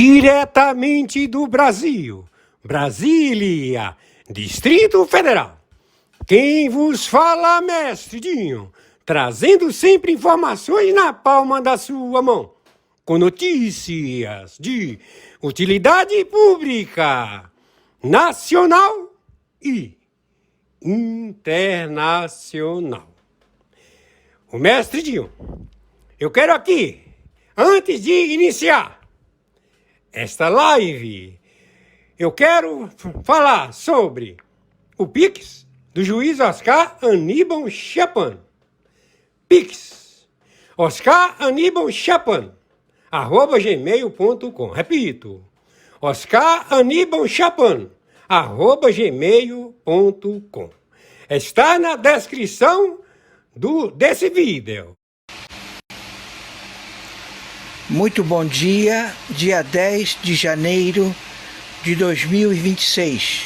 Diretamente do Brasil, Brasília, Distrito Federal. Quem vos fala, mestre Dinho, trazendo sempre informações na palma da sua mão, com notícias de utilidade pública, nacional e internacional. O mestre Dinho, eu quero aqui, antes de iniciar esta live, eu quero falar sobre o Pix do juiz Oscar Aníbal Chapan. Pix, Oscar Aníbal Chapan, @gmail.com. Repito, Oscar Aníbal Chapan, @gmail.com. Está na descrição desse vídeo. Muito bom dia, dia 10 de janeiro de 2026.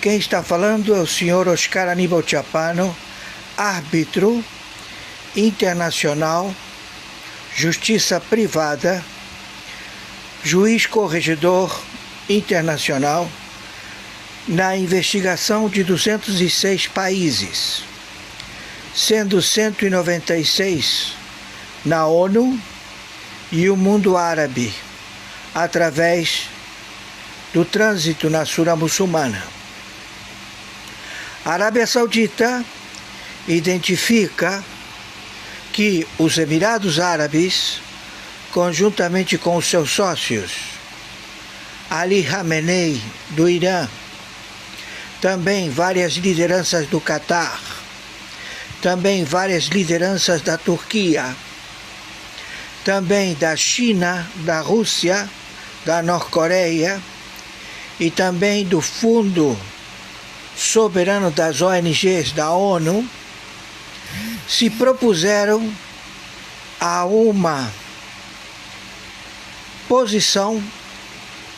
Quem está falando é o senhor Oscar Aníbal Chapano, árbitro internacional, justiça privada, juiz corregedor internacional, na investigação de 206 países, sendo 196 na ONU e o mundo árabe, através do trânsito na Sura muçulmana. A Arábia Saudita identifica que os Emirados Árabes, conjuntamente com os seus sócios, Ali Khamenei, do Irã, também várias lideranças do Catar, também várias lideranças da Turquia, também da China, da Rússia, da Norte-Coreia e também do Fundo Soberano das ONGs da ONU, se propuseram a uma posição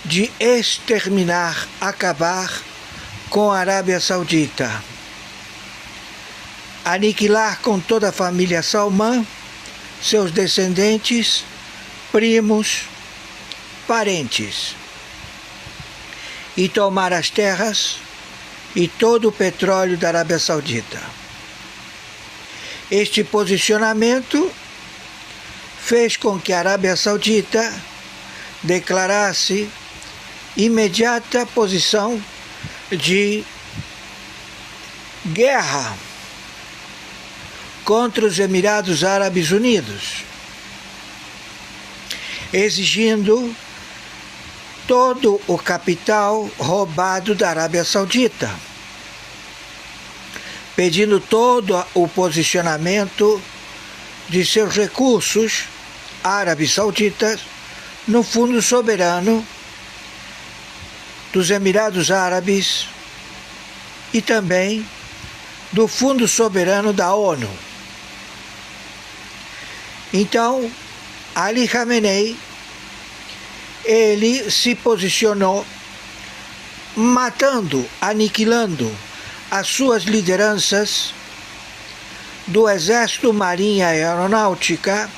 de exterminar, acabar com a Arábia Saudita, aniquilar com toda a família Salman, seus descendentes, primos, parentes, e tomar as terras e todo o petróleo da Arábia Saudita. Este posicionamento fez com que a Arábia Saudita declarasse imediata posição de guerra contra os Emirados Árabes Unidos, exigindo todo o capital roubado da Arábia Saudita, pedindo todo o posicionamento de seus recursos árabes sauditas no Fundo Soberano dos Emirados Árabes e também do Fundo Soberano da ONU. Então, Ali Khamenei, ele se posicionou matando, aniquilando as suas lideranças do Exército, Marinha e Aeronáutica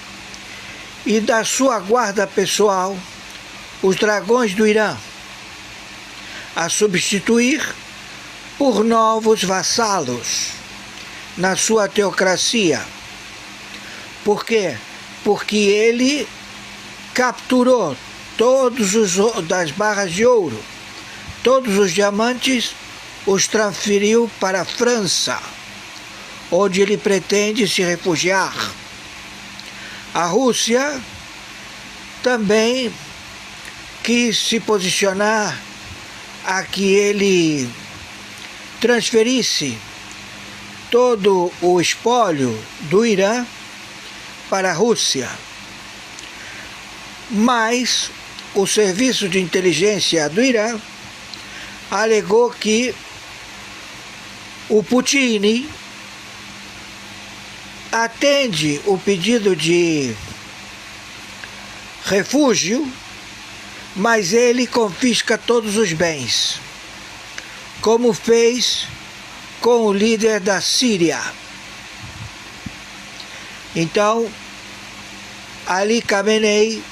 e da sua guarda pessoal, os dragões do Irã, a substituir por novos vassalos na sua teocracia. Por quê? Porque ele capturou todos os das barras de ouro, todos os diamantes, os transferiu para a França, onde ele pretende se refugiar. A Rússia também quis se posicionar a que ele transferisse todo o espólio do Irã para a Rússia. Mas o serviço de inteligência do Irã alegou que o Putin atende o pedido de refúgio, mas ele confisca todos os bens, como fez com o líder da Síria. Então, Ali Khamenei,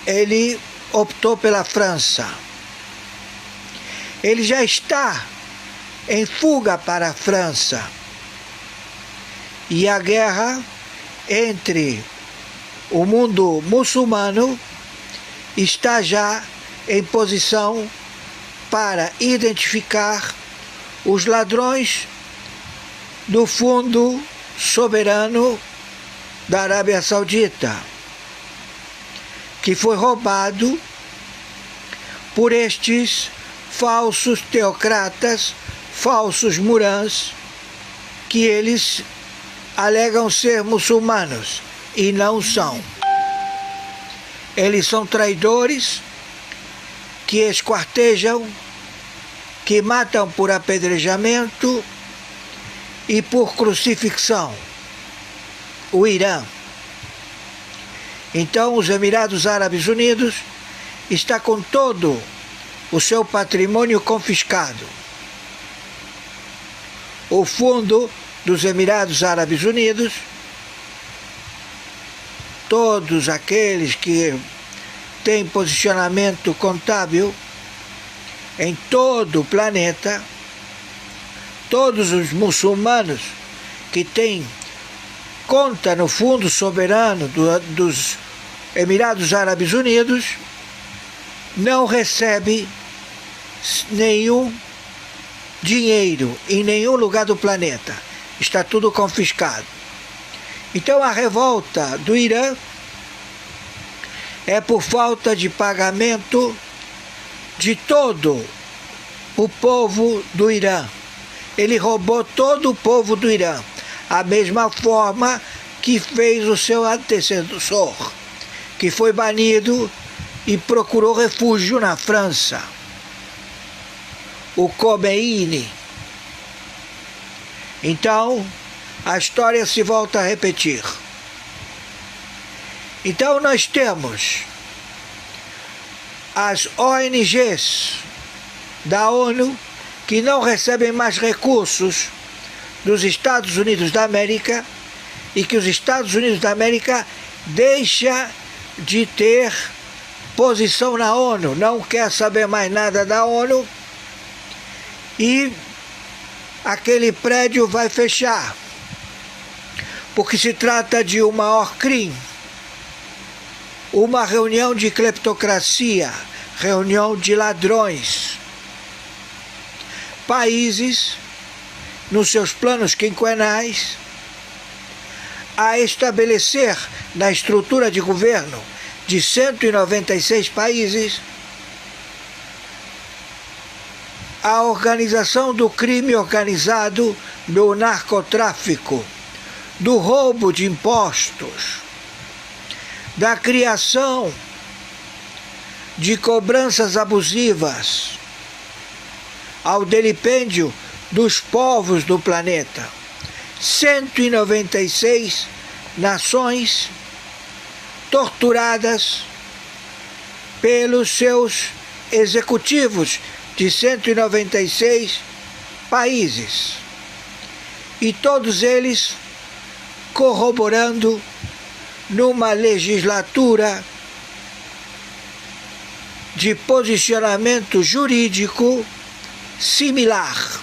ele optou pela França. Ele já está em fuga para a França. E a guerra entre o mundo muçulmano está já em posição para identificar os ladrões do fundo soberano da Arábia Saudita, que foi roubado por estes falsos teocratas, falsos murãs, que eles alegam ser muçulmanos e não são. Eles são traidores que esquartejam, que matam por apedrejamento e por crucifixão. O Irã. Então, os Emirados Árabes Unidos está com todo o seu patrimônio confiscado. O fundo dos Emirados Árabes Unidos, todos aqueles que têm posicionamento contábil em todo o planeta, todos os muçulmanos que têm conta no fundo soberano dos Emirados Árabes Unidos, não recebe nenhum dinheiro em nenhum lugar do planeta. Está tudo confiscado. Então a revolta do Irã é por falta de pagamento de todo o povo do Irã. Ele roubou todo o povo do Irã, a mesma forma que fez o seu antecessor, que foi banido e procurou refúgio na França, o Khomeini. Então, a história se volta a repetir. Então nós temos as ONGs da ONU que não recebem mais recursos dos Estados Unidos da América e que os Estados Unidos da América deixa de ter posição na ONU, não quer saber mais nada da ONU e aquele prédio vai fechar, porque se trata de uma ORCRIM, uma reunião de cleptocracia, reunião de ladrões. Países, nos seus planos quinquenais, a estabelecer na estrutura de governo de 196 países a organização do crime organizado, do narcotráfico, do roubo de impostos, da criação de cobranças abusivas, ao delipêndio dos povos do planeta. 196 nações torturadas pelos seus executivos de 196 países. E todos eles corroborando numa legislatura de posicionamento jurídico similar.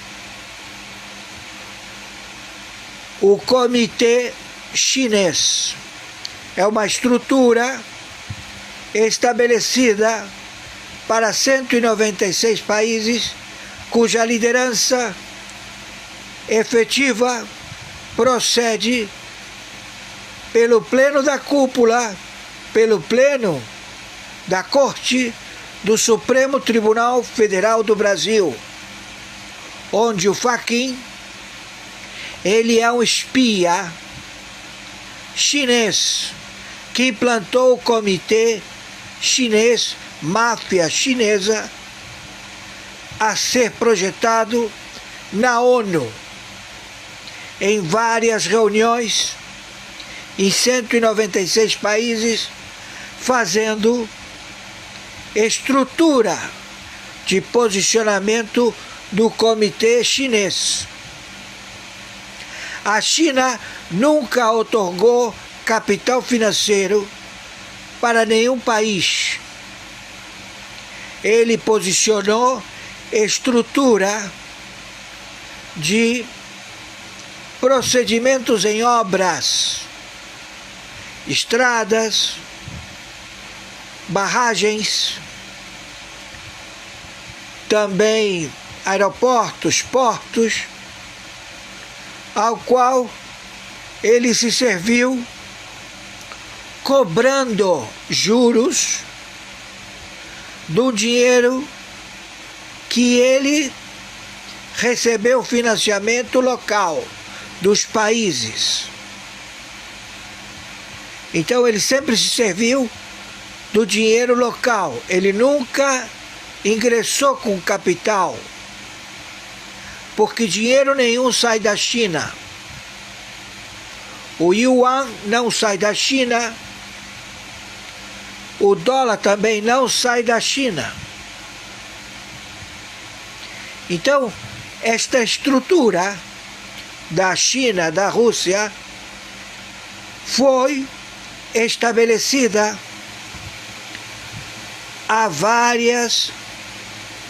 O Comitê Chinês é uma estrutura estabelecida para 196 países, cuja liderança efetiva procede pelo pleno da cúpula, pelo pleno da Corte do Supremo Tribunal Federal do Brasil, onde o Fachin, ele é um espia chinês que implantou o Comitê Chinês, máfia chinesa, a ser projetado na ONU, em várias reuniões, em 196 países, fazendo estrutura de posicionamento do Comitê Chinês. A China nunca otorgou capital financeiro para nenhum país. ele posicionou estrutura de procedimentos em obras, estradas, barragens, também aeroportos, portos, ao qual ele se serviu cobrando juros do dinheiro que ele recebeu financiamento local dos países. Então ele sempre se serviu do dinheiro local, ele nunca ingressou com capital, porque dinheiro nenhum sai da China. O yuan não sai da China, o dólar também não sai da China. Então, esta estrutura da China, da Rússia, foi estabelecida há várias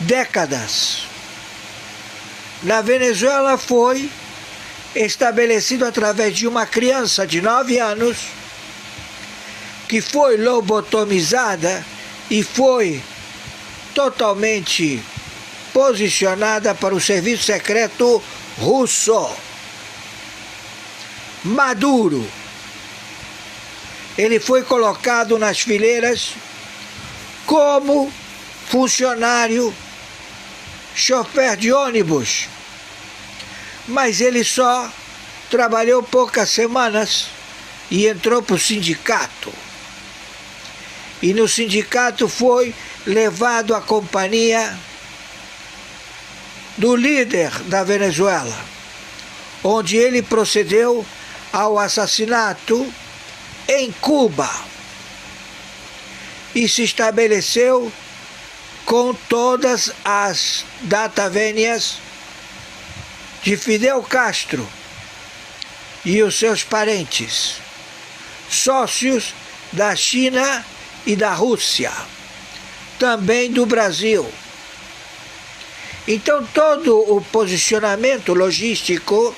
décadas. Na Venezuela foi estabelecido através de uma criança de 9 anos que foi lobotomizada e foi totalmente posicionada para o serviço secreto russo. Maduro. Ele foi colocado nas fileiras como funcionário, chofer de ônibus, mas ele só trabalhou poucas semanas e entrou para o sindicato. E no sindicato foi levado à companhia do líder da Venezuela, onde ele procedeu ao assassinato em Cuba e se estabeleceu com todas as datavénias de Fidel Castro e os seus parentes, sócios da China e da Rússia, também do Brasil. Então todo o posicionamento logístico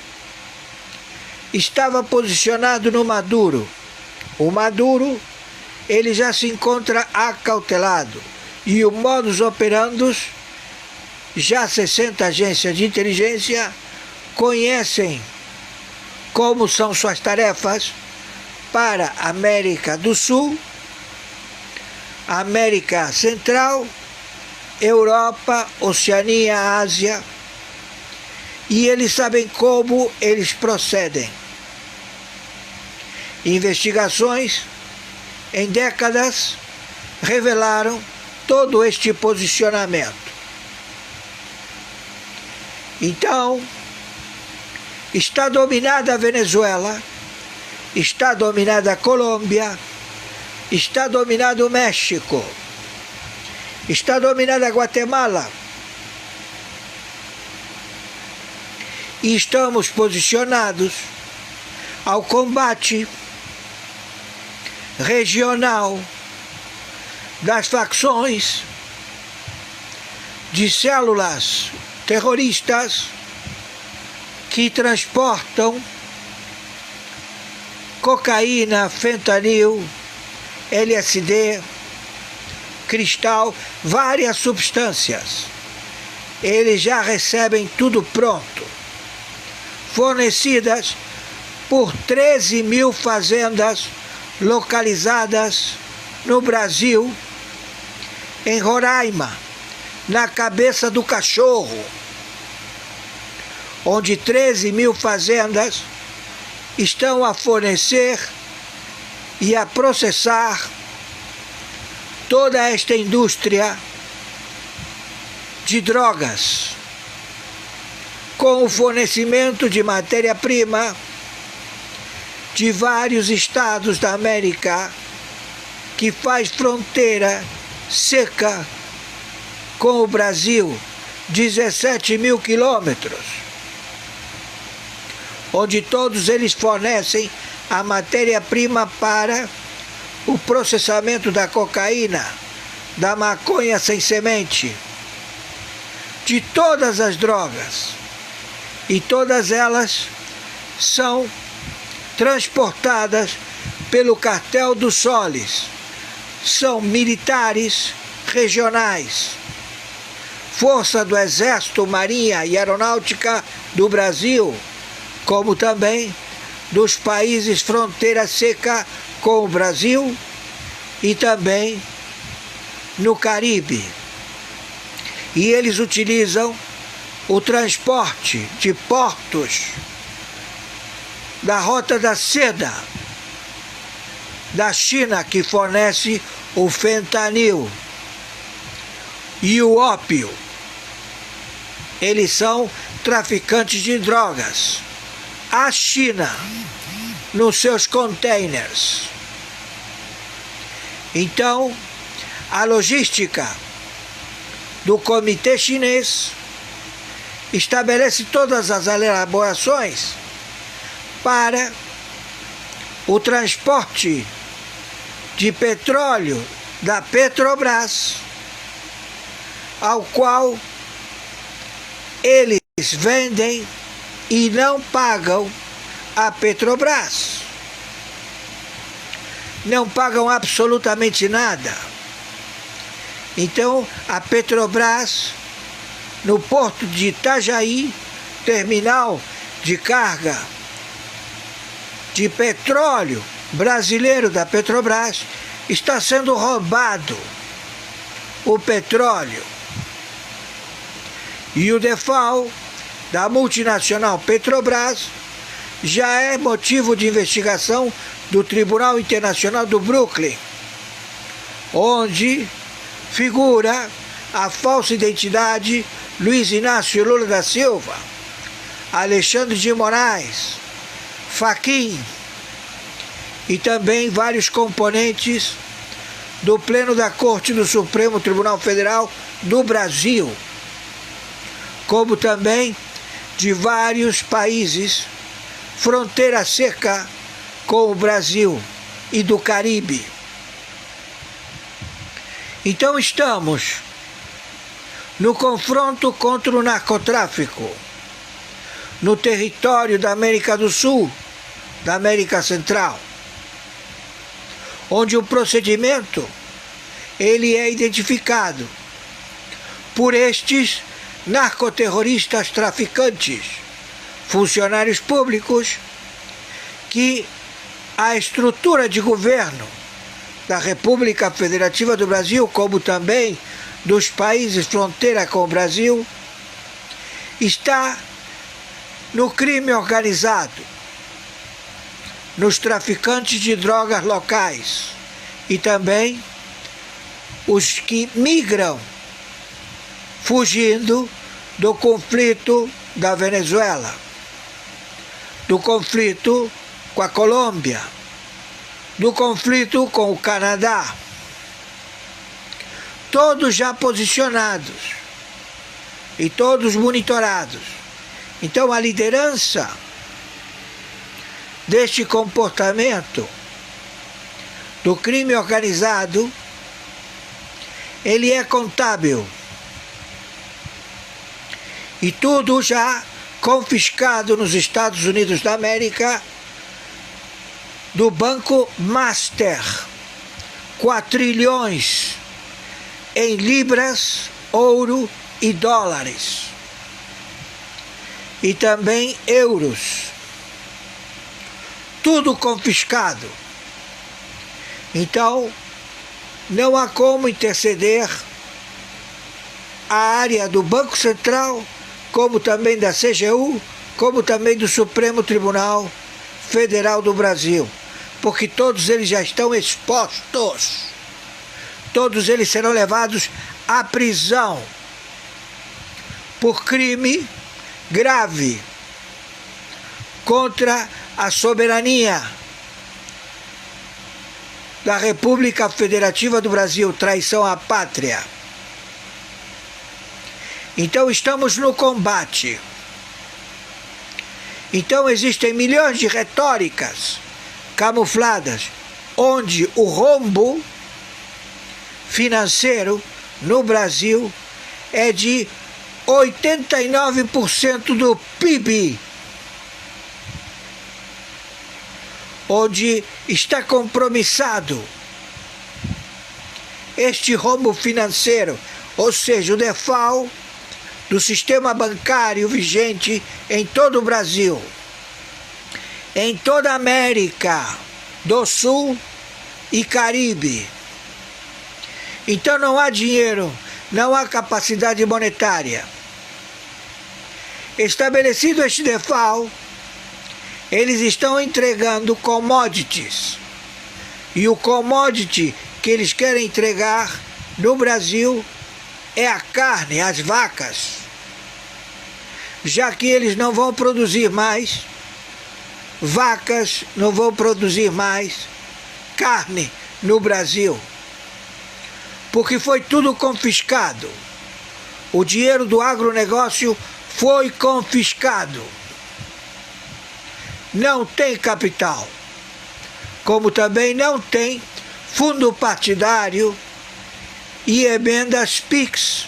estava posicionado no Maduro. O Maduro, ele já se encontra acautelado e o modus operandi, já 60 agências de inteligência conhecem como são suas tarefas para a América do Sul, América Central, Europa, Oceania, Ásia, e eles sabem como eles procedem. Investigações em décadas revelaram todo este posicionamento. Então, está dominada a Venezuela, está dominada a Colômbia, está dominado o México, está dominada a Guatemala. E estamos posicionados ao combate regional das facções de células terroristas que transportam cocaína, fentanil, LSD, cristal, várias substâncias. Eles já recebem tudo pronto, fornecidas por 13 mil fazendas localizadas no Brasil, em Roraima, na Cabeça do Cachorro, onde 13 mil fazendas estão a fornecer e a processar toda esta indústria de drogas, com o fornecimento de matéria-prima de vários estados da América, que faz fronteira seca com o Brasil, 17 mil quilômetros, onde todos eles fornecem a matéria-prima para o processamento da cocaína, da maconha sem semente, de todas as drogas. E todas elas são transportadas pelo cartel dos soles. São militares regionais, força do Exército, Marinha e Aeronáutica do Brasil, como também dos países fronteira seca com o Brasil e também no Caribe. E eles utilizam o transporte de portos da Rota da Seda da China, que fornece o fentanil e o ópio. Eles são traficantes de drogas. A China, nos seus containers. Então, a logística do Comitê Chinês estabelece todas as elaborações para o transporte de petróleo da Petrobras, ao qual eles vendem e não pagam a Petrobras. Não pagam absolutamente nada. Então, a Petrobras, no porto de Itajaí, terminal de carga de petróleo brasileiro da Petrobras, está sendo roubado o petróleo. E o default da multinacional Petrobras já é motivo de investigação do Tribunal Internacional do Brooklyn, onde figura a falsa identidade Luiz Inácio Lula da Silva, Alexandre de Moraes, Fachin e também vários componentes do Pleno da Corte do Supremo Tribunal Federal do Brasil, como também de vários países fronteira seca com o Brasil e do Caribe. Então estamos no confronto contra o narcotráfico no território da América do Sul, da América Central, onde o procedimento ele é identificado por estes narcoterroristas traficantes, funcionários públicos, que a estrutura de governo da República Federativa do Brasil, como também dos países fronteira com o Brasil, está no crime organizado, nos traficantes de drogas locais e também os que migram fugindo do conflito da Venezuela, do conflito com a Colômbia, do conflito com o Canadá, todos já posicionados e todos monitorados. Então a liderança deste comportamento do crime organizado, ele é contábil e tudo já confiscado nos Estados Unidos da América do Banco Master, quatrilhões em libras, ouro e dólares, e também euros, tudo confiscado. Então, não há como interceder a área do Banco Central, como também da CGU, como também do Supremo Tribunal Federal do Brasil, porque todos eles já estão expostos, todos eles serão levados à prisão por crime grave contra a soberania da República Federativa do Brasil, traição à pátria. Então estamos no combate. Então existem milhões de retóricas camufladas, onde o rombo financeiro no Brasil é de 89% do PIB, onde está compromissado este rombo financeiro, ou seja, o default do sistema bancário vigente em todo o Brasil, em toda a América do Sul e Caribe. Então não há dinheiro, não há capacidade monetária. Estabelecido este default, eles estão entregando commodities. E o commodity que eles querem entregar no Brasil é a carne, as vacas. Já que eles não vão produzir mais vacas, não vão produzir mais carne no Brasil. Porque foi tudo confiscado. O dinheiro do agronegócio foi confiscado. Não tem capital, como também não tem fundo partidário e emendas PIX.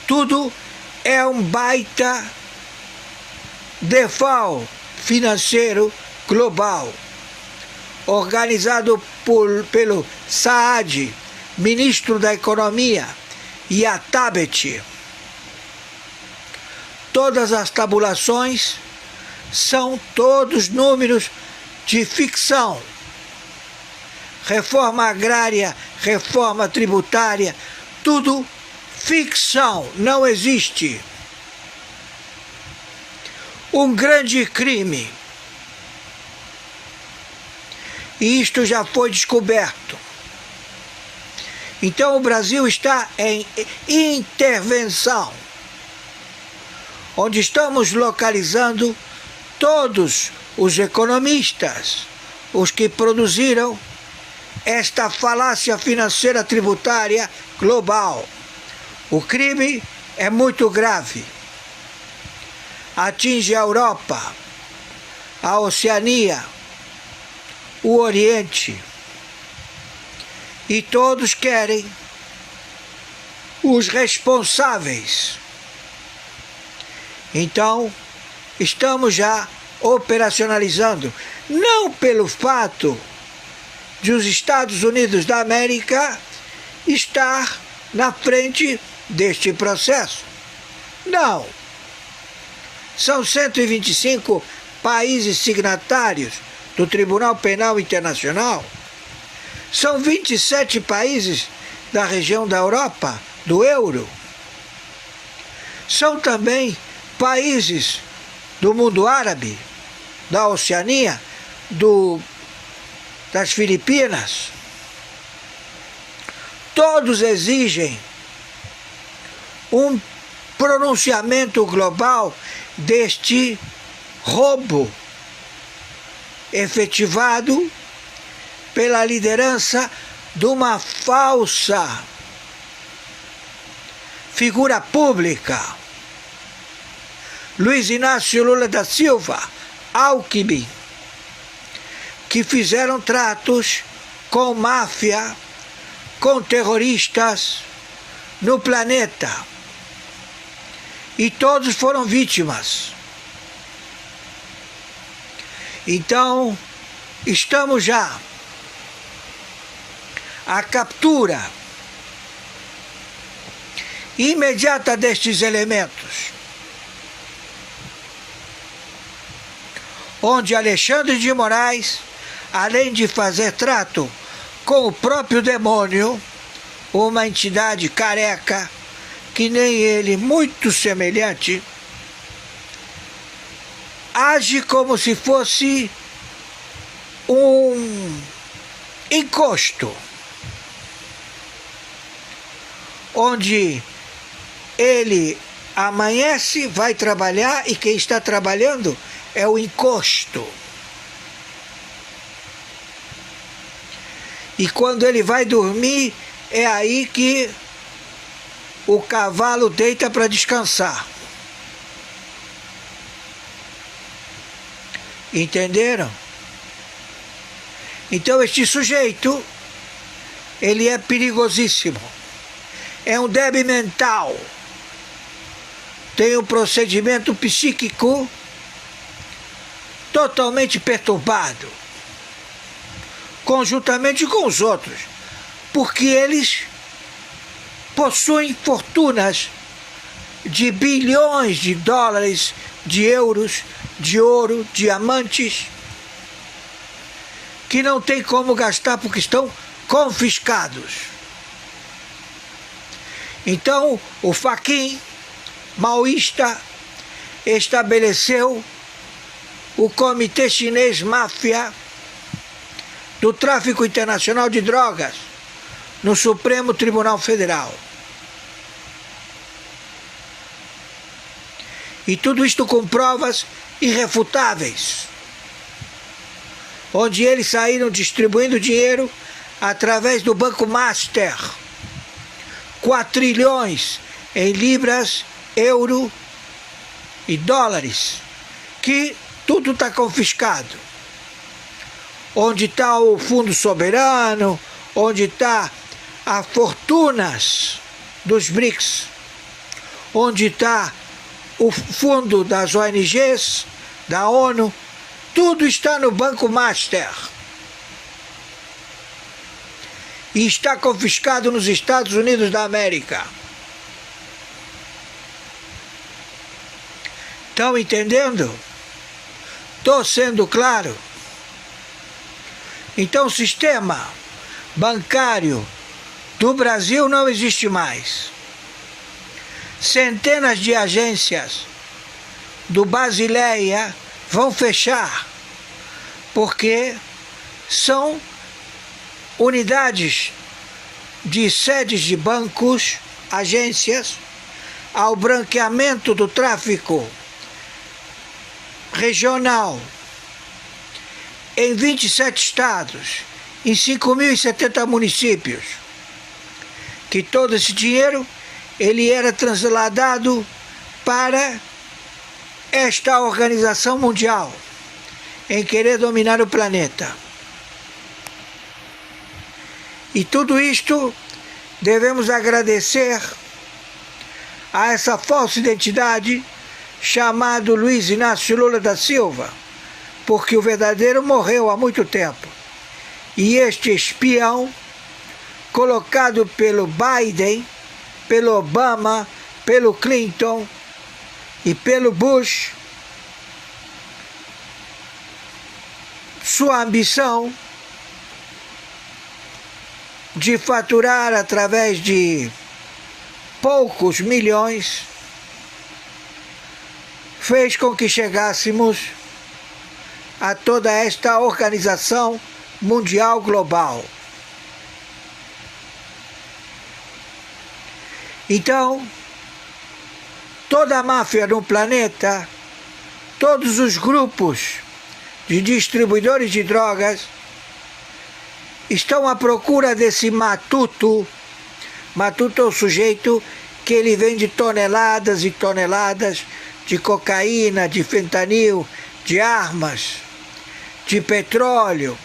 Tudo é um baita default financeiro global, organizado pelo Saad, ministro da Economia, e a Tabet. Todas as tabulações são todos números de ficção. Reforma agrária, reforma tributária, tudo ficção, não existe. Um grande crime. E isto já foi descoberto. Então o Brasil está em intervenção, onde estamos localizando todos os economistas, os que produziram esta falácia financeira tributária global. O crime é muito grave. Atinge a Europa, a Oceania, o Oriente. E todos querem os responsáveis. Então, estamos já operacionalizando, não pelo fato de os Estados Unidos da América estar na frente deste processo. Não. São 125 países signatários do Tribunal Penal Internacional. São 27 países da região da Europa, do euro. São também países do mundo árabe, da Oceania, das Filipinas. Todos exigem um pronunciamento global deste roubo efetivado pela liderança de uma falsa figura pública, Luiz Inácio Lula da Silva, Alckmin, que fizeram tratos com máfia, com terroristas no planeta. E todos foram vítimas. Então, estamos já à captura imediata destes elementos, onde Alexandre de Moraes, além de fazer trato com o próprio demônio, uma entidade careca, que nem ele, muito semelhante, age como se fosse um encosto, onde ele amanhece, vai trabalhar e quem está trabalhando é o encosto. E quando ele vai dormir, é aí que o cavalo deita para descansar. Entenderam? Então este sujeito ele é perigosíssimo. É um débil mental. Tem um procedimento psíquico totalmente perturbado, conjuntamente com os outros, porque eles possuem fortunas de bilhões de dólares, de euros, de ouro, diamantes, que não tem como gastar porque estão confiscados. Então, o Fachin maoísta estabeleceu o Comitê Chinês Máfia do Tráfico Internacional de Drogas no Supremo Tribunal Federal. E tudo isto com provas irrefutáveis, onde eles saíram distribuindo dinheiro através do Banco Master, 4 trilhões em libras, euro e dólares, que tudo está confiscado. Onde está o Fundo Soberano, onde está as fortunas dos BRICS, onde está o fundo das ONGs, da ONU, tudo está no Banco Master. E está confiscado nos Estados Unidos da América. Estão entendendo? Estou sendo claro? Então o sistema bancário do Brasil não existe mais. Centenas de agências do Basileia vão fechar, porque são unidades de sedes de bancos, agências, ao branqueamento do tráfico regional em 27 estados, em 5.070 municípios, que todo esse dinheiro ele era transladado para esta organização mundial em querer dominar o planeta. E tudo isto devemos agradecer a essa falsa identidade chamado Luiz Inácio Lula da Silva, porque o verdadeiro morreu há muito tempo. E este espião, colocado pelo Biden, pelo Obama, pelo Clinton e pelo Bush, sua ambição de faturar através de poucos milhões fez com que chegássemos a toda esta organização mundial global. Então, toda a máfia no planeta, todos os grupos de distribuidores de drogas estão à procura desse matuto. Matuto é o sujeito que ele vende toneladas e toneladas de cocaína, de fentanil, de armas, de petróleo.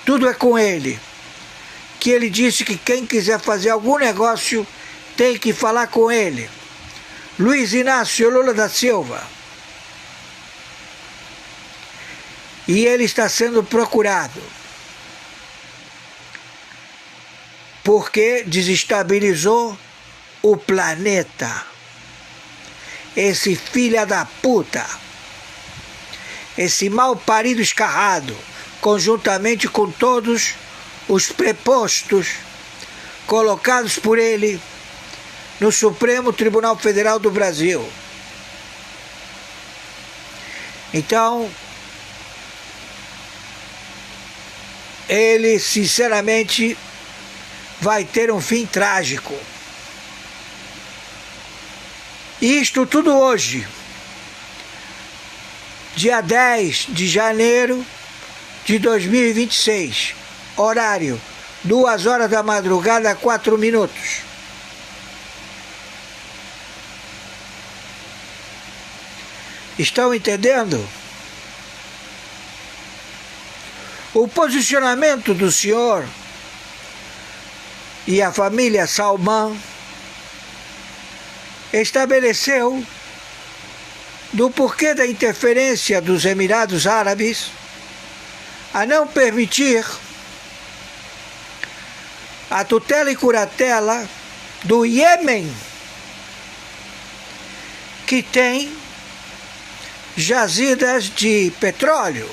Tudo é com ele. Que ele disse que quem quiser fazer algum negócio tem que falar com ele. Luiz Inácio Lula da Silva. E ele está sendo procurado porque desestabilizou o planeta. Esse filho da puta, esse mal parido escarrado, conjuntamente com todos os prepostos colocados por ele no Supremo Tribunal Federal do Brasil. Então, ele sinceramente vai ter um fim trágico. Isto tudo hoje, dia 10 de janeiro de 2026, horário 2 horas da madrugada, 4 minutos. Estão entendendo? O posicionamento do senhor e a família Salman estabeleceu do porquê da interferência dos Emirados Árabes a não permitir a tutela e curatela do Iêmen, que tem jazidas de petróleo.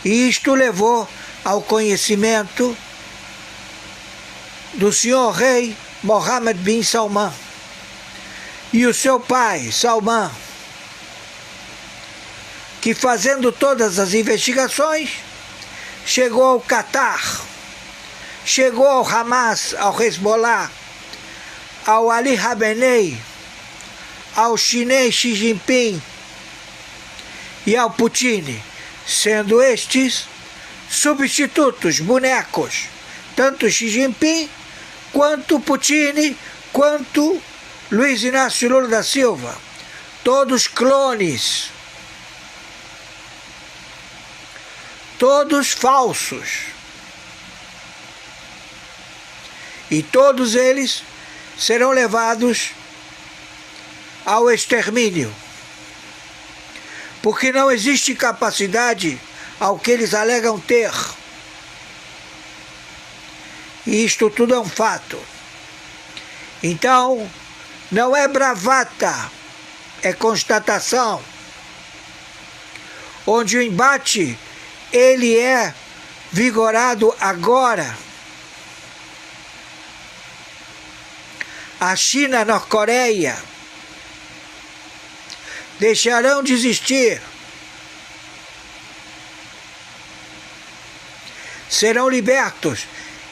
E isto levou ao conhecimento do senhor rei Mohammed bin Salman e o seu pai, Salman, que fazendo todas as investigações, chegou ao Catar, chegou ao Hamas, ao Hezbollah, ao Ali Khamenei, ao chinês Xi Jinping e ao Putin, sendo estes substitutos, bonecos, tanto Xi Jinping, quanto Putin, quanto Luiz Inácio Lula da Silva, todos clones, todos falsos. E todos eles serão levados ao extermínio, porque não existe capacidade ao que eles alegam ter. E isto tudo é um fato. Então, não é bravata, é constatação, onde o embate ele é vigorado agora. A China e a Norte-Coreia deixarão de existir. Serão libertos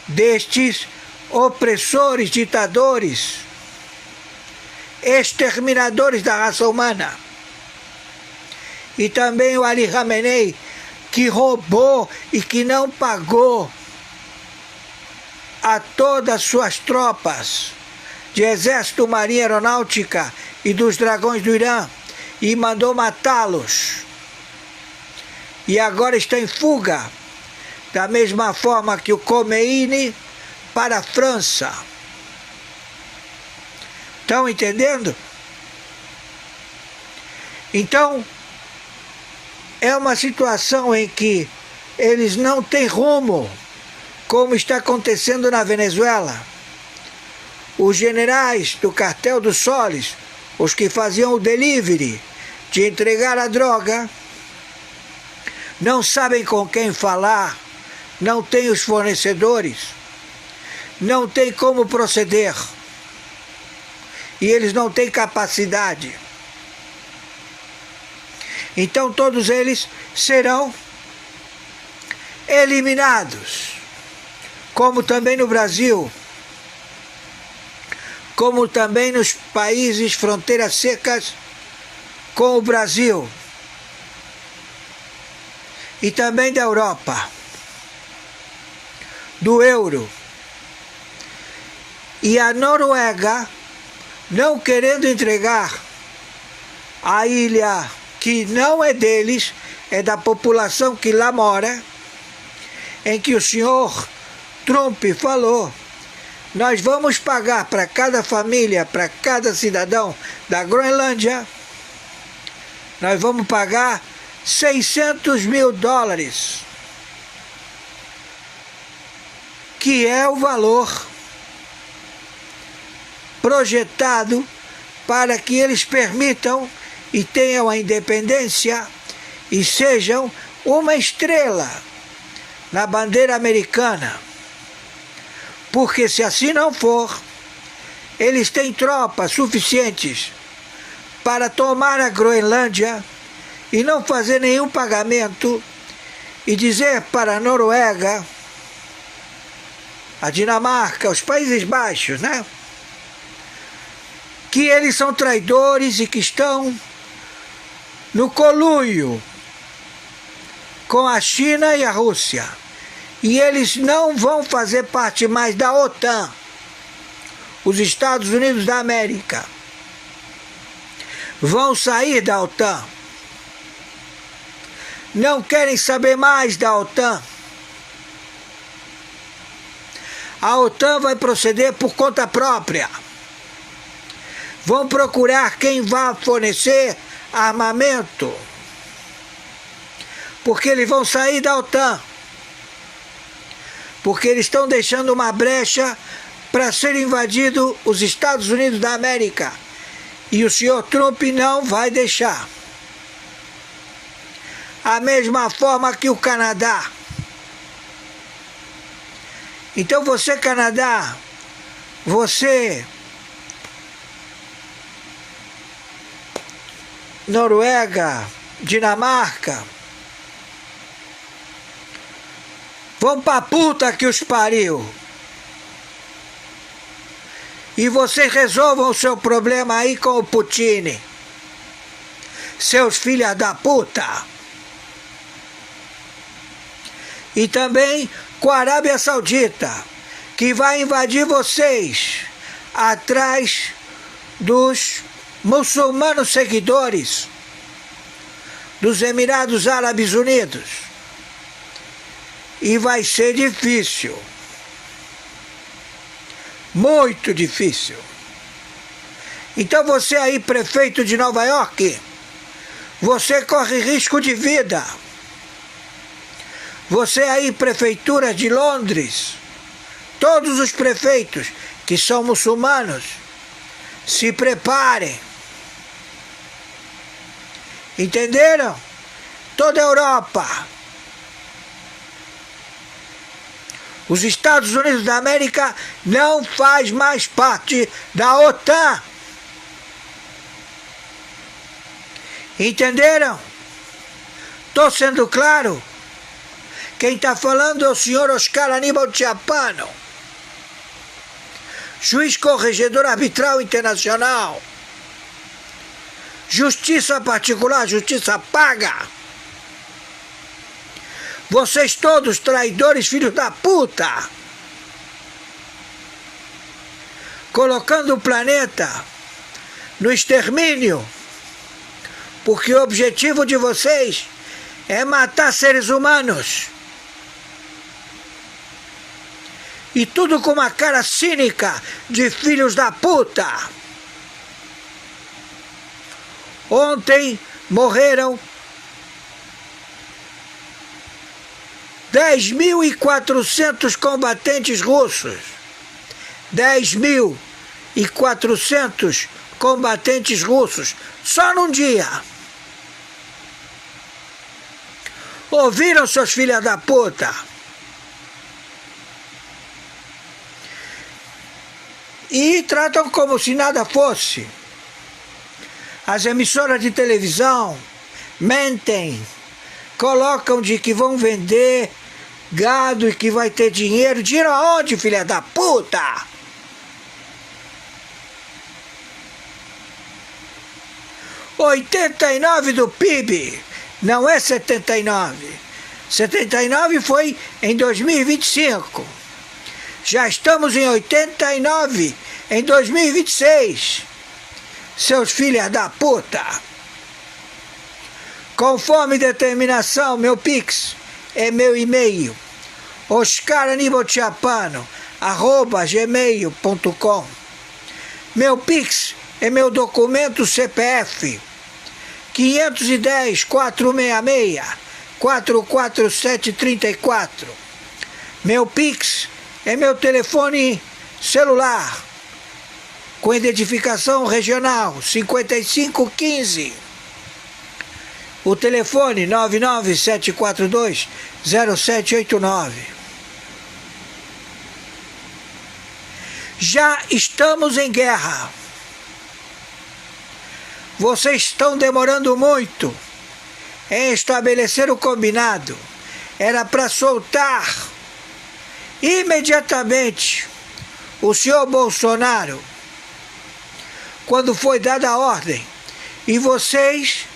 destes opressores, ditadores, exterminadores da raça humana. E também o Ali Khamenei, que roubou e que não pagou a todas as suas tropas de exército, marinha, aeronáutica e dos dragões do Irã, e mandou matá-los. E agora está em fuga, da mesma forma que o Khomeini para a França. Estão entendendo? Então, é uma situação em que eles não têm rumo, como está acontecendo na Venezuela. Os generais do cartel dos Soles, os que faziam o delivery de entregar a droga, não sabem com quem falar, não têm os fornecedores, não tem como proceder. E eles não têm capacidade. Então todos eles serão eliminados, como também no Brasil, como também nos países fronteiras secas com o Brasil e também da Europa, do euro. E a Noruega, não querendo entregar a ilha que não é deles, é da população que lá mora, em que o senhor Trump falou: nós vamos pagar para cada família, para cada cidadão da Groenlândia, nós vamos pagar $600 mil, que é o valor projetado para que eles permitam e tenham a independência e sejam uma estrela na bandeira americana. Porque se assim não for, eles têm tropas suficientes para tomar a Groenlândia e não fazer nenhum pagamento e dizer para a Noruega, a Dinamarca, os Países Baixos, né, que eles são traidores e que estão no conluio com a China e a Rússia. E eles não vão fazer parte mais da OTAN, os Estados Unidos da América. Vão sair da OTAN. Não querem saber mais da OTAN. A OTAN vai proceder por conta própria. Vão procurar quem vai fornecer armamento, porque eles vão sair da OTAN, porque eles estão deixando uma brecha para ser invadido os Estados Unidos da América, e o senhor Trump não vai deixar. A mesma forma que o Canadá. Então você, Canadá, você, Noruega, Dinamarca, vão pra puta que os pariu. E vocês resolvam o seu problema aí com o Putin, seus filhos da puta. E também com a Arábia Saudita, que vai invadir vocês atrás dos muçulmanos seguidores dos Emirados Árabes Unidos. E vai ser difícil. Muito difícil. Então você aí, prefeito de Nova York, você corre risco de vida. Você aí, prefeitura de Londres, todos os prefeitos que são muçulmanos, se preparem. Entenderam? Toda a Europa. Os Estados Unidos da América não faz mais parte da OTAN. Entenderam? Estou sendo claro? Quem está falando é o senhor Oscar Aníbal Chapano, juiz corregedor arbitral internacional, justiça particular, justiça paga. Vocês todos traidores, filhos da puta, colocando o planeta no extermínio, porque o objetivo de vocês é matar seres humanos. E tudo com uma cara cínica de filhos da puta. Ontem morreram 10.400 combatentes russos. 10.400 combatentes russos, só num dia. Ouviram, seus filhos da puta? E tratam como se nada fosse. As emissoras de televisão mentem, colocam de que vão vender gado e que vai ter dinheiro. Dinheiro aonde, filha da puta? $89 do PIB, não é 79. 79 foi em 2025. Já estamos em 89 em 2026. Seus filhos da puta. Conforme determinação, meu Pix é meu e-mail, oscaranibalchapano@gmail.com. Meu Pix é meu documento CPF 510-466-44734. Meu Pix é meu telefone celular com identificação regional 5515. O telefone 997420789. Já estamos em guerra. Vocês estão demorando muito em estabelecer o combinado. Era para soltar imediatamente o senhor Bolsonaro quando foi dada a ordem. E vocês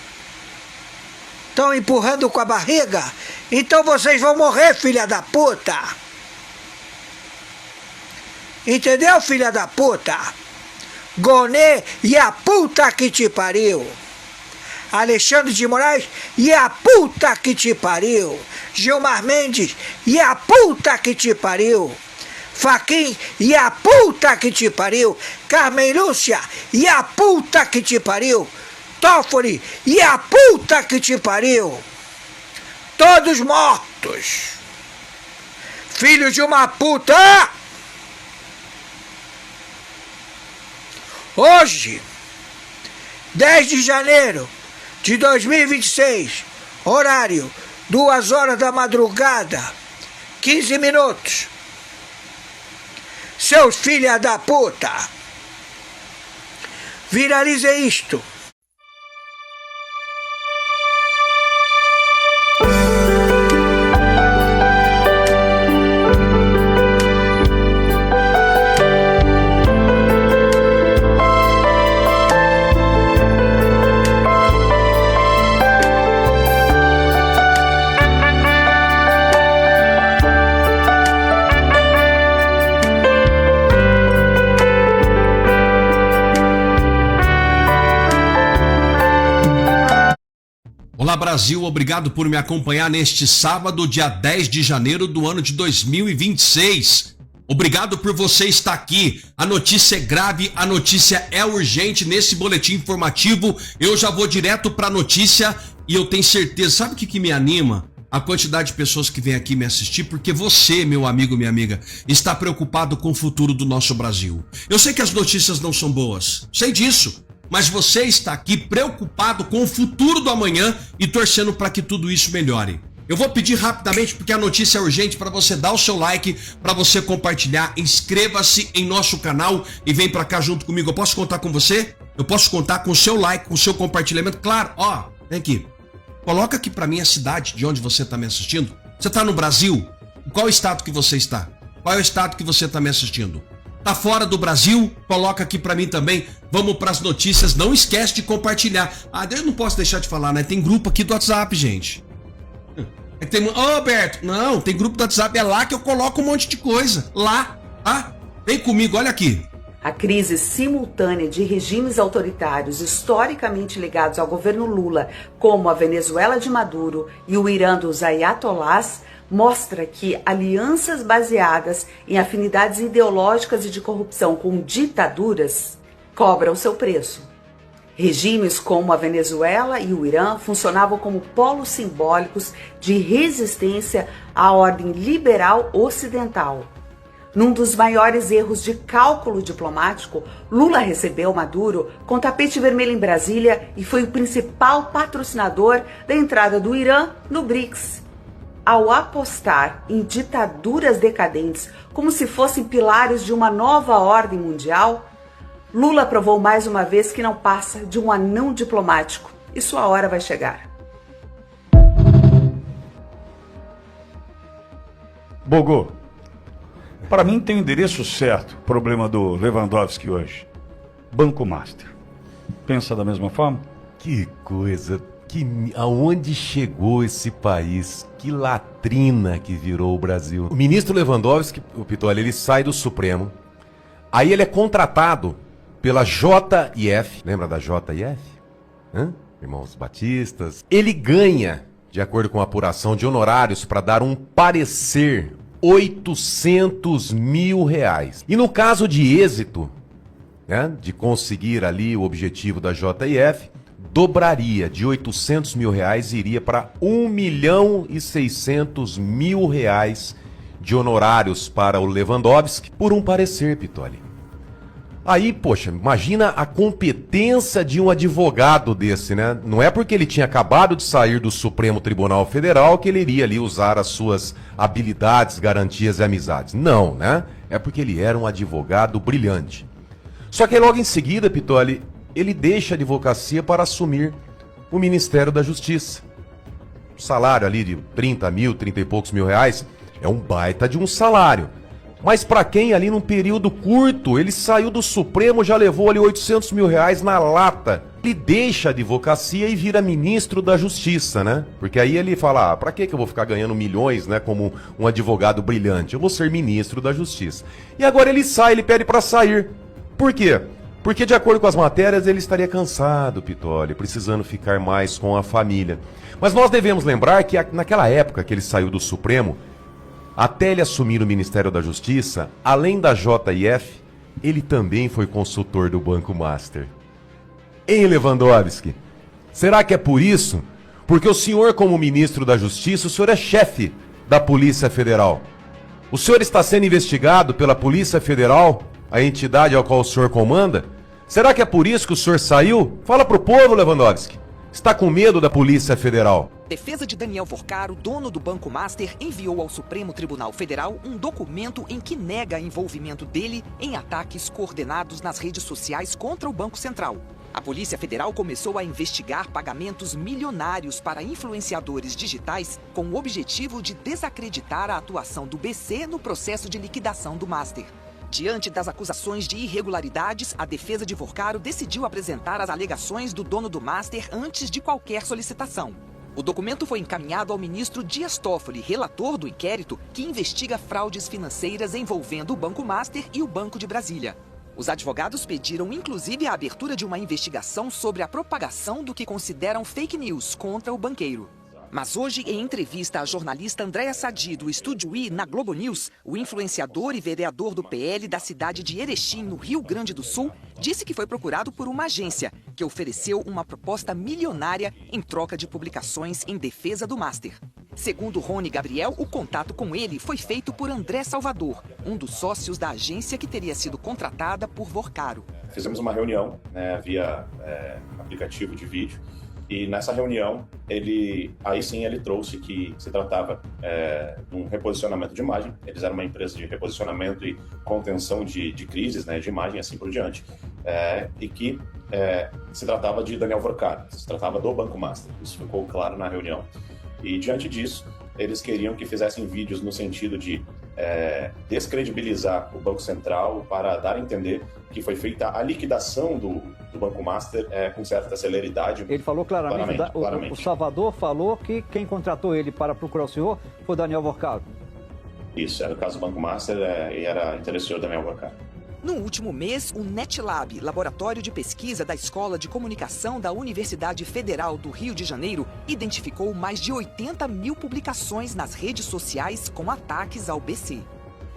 estão empurrando com a barriga, então vocês vão morrer, filha da puta. Entendeu, filha da puta? Gonê e a puta que te pariu. Alexandre de Moraes e a puta que te pariu. Gilmar Mendes e a puta que te pariu. Faquin e a puta que te pariu, Carmen Lúcia e a puta que te pariu, Toffoli e a puta que te pariu, todos mortos, filhos de uma puta. Hoje, 10 de janeiro de 2026, horário 2 horas da madrugada, 15 minutos. Seus filha da puta, viralize isto. Olá Brasil, obrigado por me acompanhar neste sábado, dia 10 de janeiro do ano de 2026. Obrigado por você estar aqui. A notícia é grave, a notícia é urgente. Nesse boletim informativo, eu já vou direto para a notícia e eu tenho certeza, sabe o que me anima? A quantidade de pessoas que vem aqui me assistir, porque você, meu amigo, minha amiga, está preocupado com o futuro do nosso Brasil. Eu sei que as notícias não são boas, sei disso. Mas você está aqui preocupado com o futuro do amanhã e torcendo para que tudo isso melhore. Eu vou pedir rapidamente, porque a notícia é urgente, para você dar o seu like, para você compartilhar, inscreva-se em nosso canal e vem para cá junto comigo. Eu posso contar com você? Eu posso contar com o seu like, com o seu compartilhamento? Claro, ó, vem aqui. Coloca aqui para mim a cidade de onde você está me assistindo. Você está no Brasil? Qual estado que você está? Qual é o estado que você está me assistindo? Tá fora do Brasil? Coloca aqui pra mim também. Vamos pras notícias. Não esquece de compartilhar. Ah, eu não posso deixar de falar, né? Tem grupo aqui do WhatsApp, gente. É que tem... Ô, Alberto, não, tem grupo do WhatsApp. É lá que eu coloco um monte de coisa. Lá, tá? Vem comigo, olha aqui. A crise simultânea de regimes autoritários historicamente ligados ao governo Lula, como a Venezuela de Maduro e o Irã dos ayatollahs, mostra que alianças baseadas em afinidades ideológicas e de corrupção com ditaduras cobram seu preço. Regimes como a Venezuela e o Irã funcionavam como polos simbólicos de resistência à ordem liberal ocidental. Num dos maiores erros de cálculo diplomático, Lula recebeu Maduro com tapete vermelho em Brasília e foi o principal patrocinador da entrada do Irã no BRICS. Ao apostar em ditaduras decadentes como se fossem pilares de uma nova ordem mundial, Lula provou mais uma vez que não passa de um anão diplomático e sua hora vai chegar. Bogô, para mim tem o endereço certo o problema do Lewandowski hoje. Banco Master. Pensa da mesma forma? Que coisa, aonde chegou esse país? Que latrina que virou o Brasil. O ministro Lewandowski, o Pitoli, ele sai do Supremo, aí ele é contratado pela JIF, lembra da JIF? Irmãos Batistas. Ele ganha, de acordo com a apuração de honorários, para dar um parecer, R$800 mil. E no caso de êxito, né, de conseguir ali o objetivo da JIF, dobraria de R$800 mil e iria para R$1.600.000 de honorários para o Lewandowski por um parecer, Pitoli. Aí, poxa, imagina a competência de um advogado desse, né? Não é porque ele tinha acabado de sair do Supremo Tribunal Federal que ele iria ali usar as suas habilidades, garantias e amizades. Não, né? É porque ele era um advogado brilhante. Só que logo em seguida, Pitoli, ele deixa a advocacia para assumir o Ministério da Justiça. O salário ali de 30 mil, 30 e poucos mil reais, é um baita de um salário. Mas para quem ali num período curto, ele saiu do Supremo, já levou ali R$800 mil na lata. Ele deixa a advocacia e vira ministro da Justiça, né? Porque aí ele fala, pra que eu vou ficar ganhando milhões, né, como um advogado brilhante? Eu vou ser ministro da Justiça. E agora ele sai, ele pede para sair. Por quê? Porque de acordo com as matérias ele estaria cansado, Pitoli, precisando ficar mais com a família. Mas nós devemos lembrar que naquela época que ele saiu do Supremo, Até ele assumir o Ministério da Justiça, além da JF, ele também foi consultor do Banco Master. Hein, Lewandowski? Será que é por isso? Porque o senhor, como ministro da Justiça, o senhor é chefe da Polícia Federal. O senhor está sendo investigado pela Polícia Federal, a entidade ao qual o senhor comanda? Será que é por isso que o senhor saiu? Fala pro povo, Lewandowski. Está com medo da Polícia Federal? Defesa de Daniel Vorcaro, dono do Banco Master, enviou ao Supremo Tribunal Federal um documento em que nega envolvimento dele em ataques coordenados nas redes sociais contra o Banco Central. A Polícia Federal começou a investigar pagamentos milionários para influenciadores digitais com o objetivo de desacreditar a atuação do BC no processo de liquidação do Master. Diante das acusações de irregularidades, a defesa de Vorcaro decidiu apresentar as alegações do dono do Master antes de qualquer solicitação. O documento foi encaminhado ao ministro Dias Toffoli, relator do inquérito que investiga fraudes financeiras envolvendo o Banco Master e o Banco de Brasília. Os advogados pediram inclusive a abertura de uma investigação sobre a propagação do que consideram fake news contra o banqueiro. Mas hoje, em entrevista à jornalista Andréa Sadi, do Estúdio I, na Globo News, o influenciador e vereador do PL da cidade de Erechim, no Rio Grande do Sul, disse que foi procurado por uma agência que ofereceu uma proposta milionária em troca de publicações em defesa do Master. Segundo Rony Gabriel, o contato com ele foi feito por André Salvador, um dos sócios da agência que teria sido contratada por Vorcaro. Fizemos uma reunião via aplicativo de vídeo. E nessa reunião, ele trouxe que se tratava de um reposicionamento de imagem. Eles eram uma empresa de reposicionamento e contenção de crises, de imagem e assim por diante. E que se tratava de Daniel Vorcaro, se tratava do Banco Master. Isso ficou claro na reunião. E diante disso, eles queriam que fizessem vídeos no sentido de descredibilizar o Banco Central para dar a entender que foi feita a liquidação do Banco Master com certa celeridade. Ele falou claramente. O Salvador falou que quem contratou ele para procurar o senhor foi Daniel Vorcaro. Isso, era o caso do Banco Master e era interessou Daniel Vorcaro. No último mês, o NetLab, laboratório de pesquisa da Escola de Comunicação da Universidade Federal do Rio de Janeiro, identificou mais de 80 mil publicações nas redes sociais com ataques ao BC.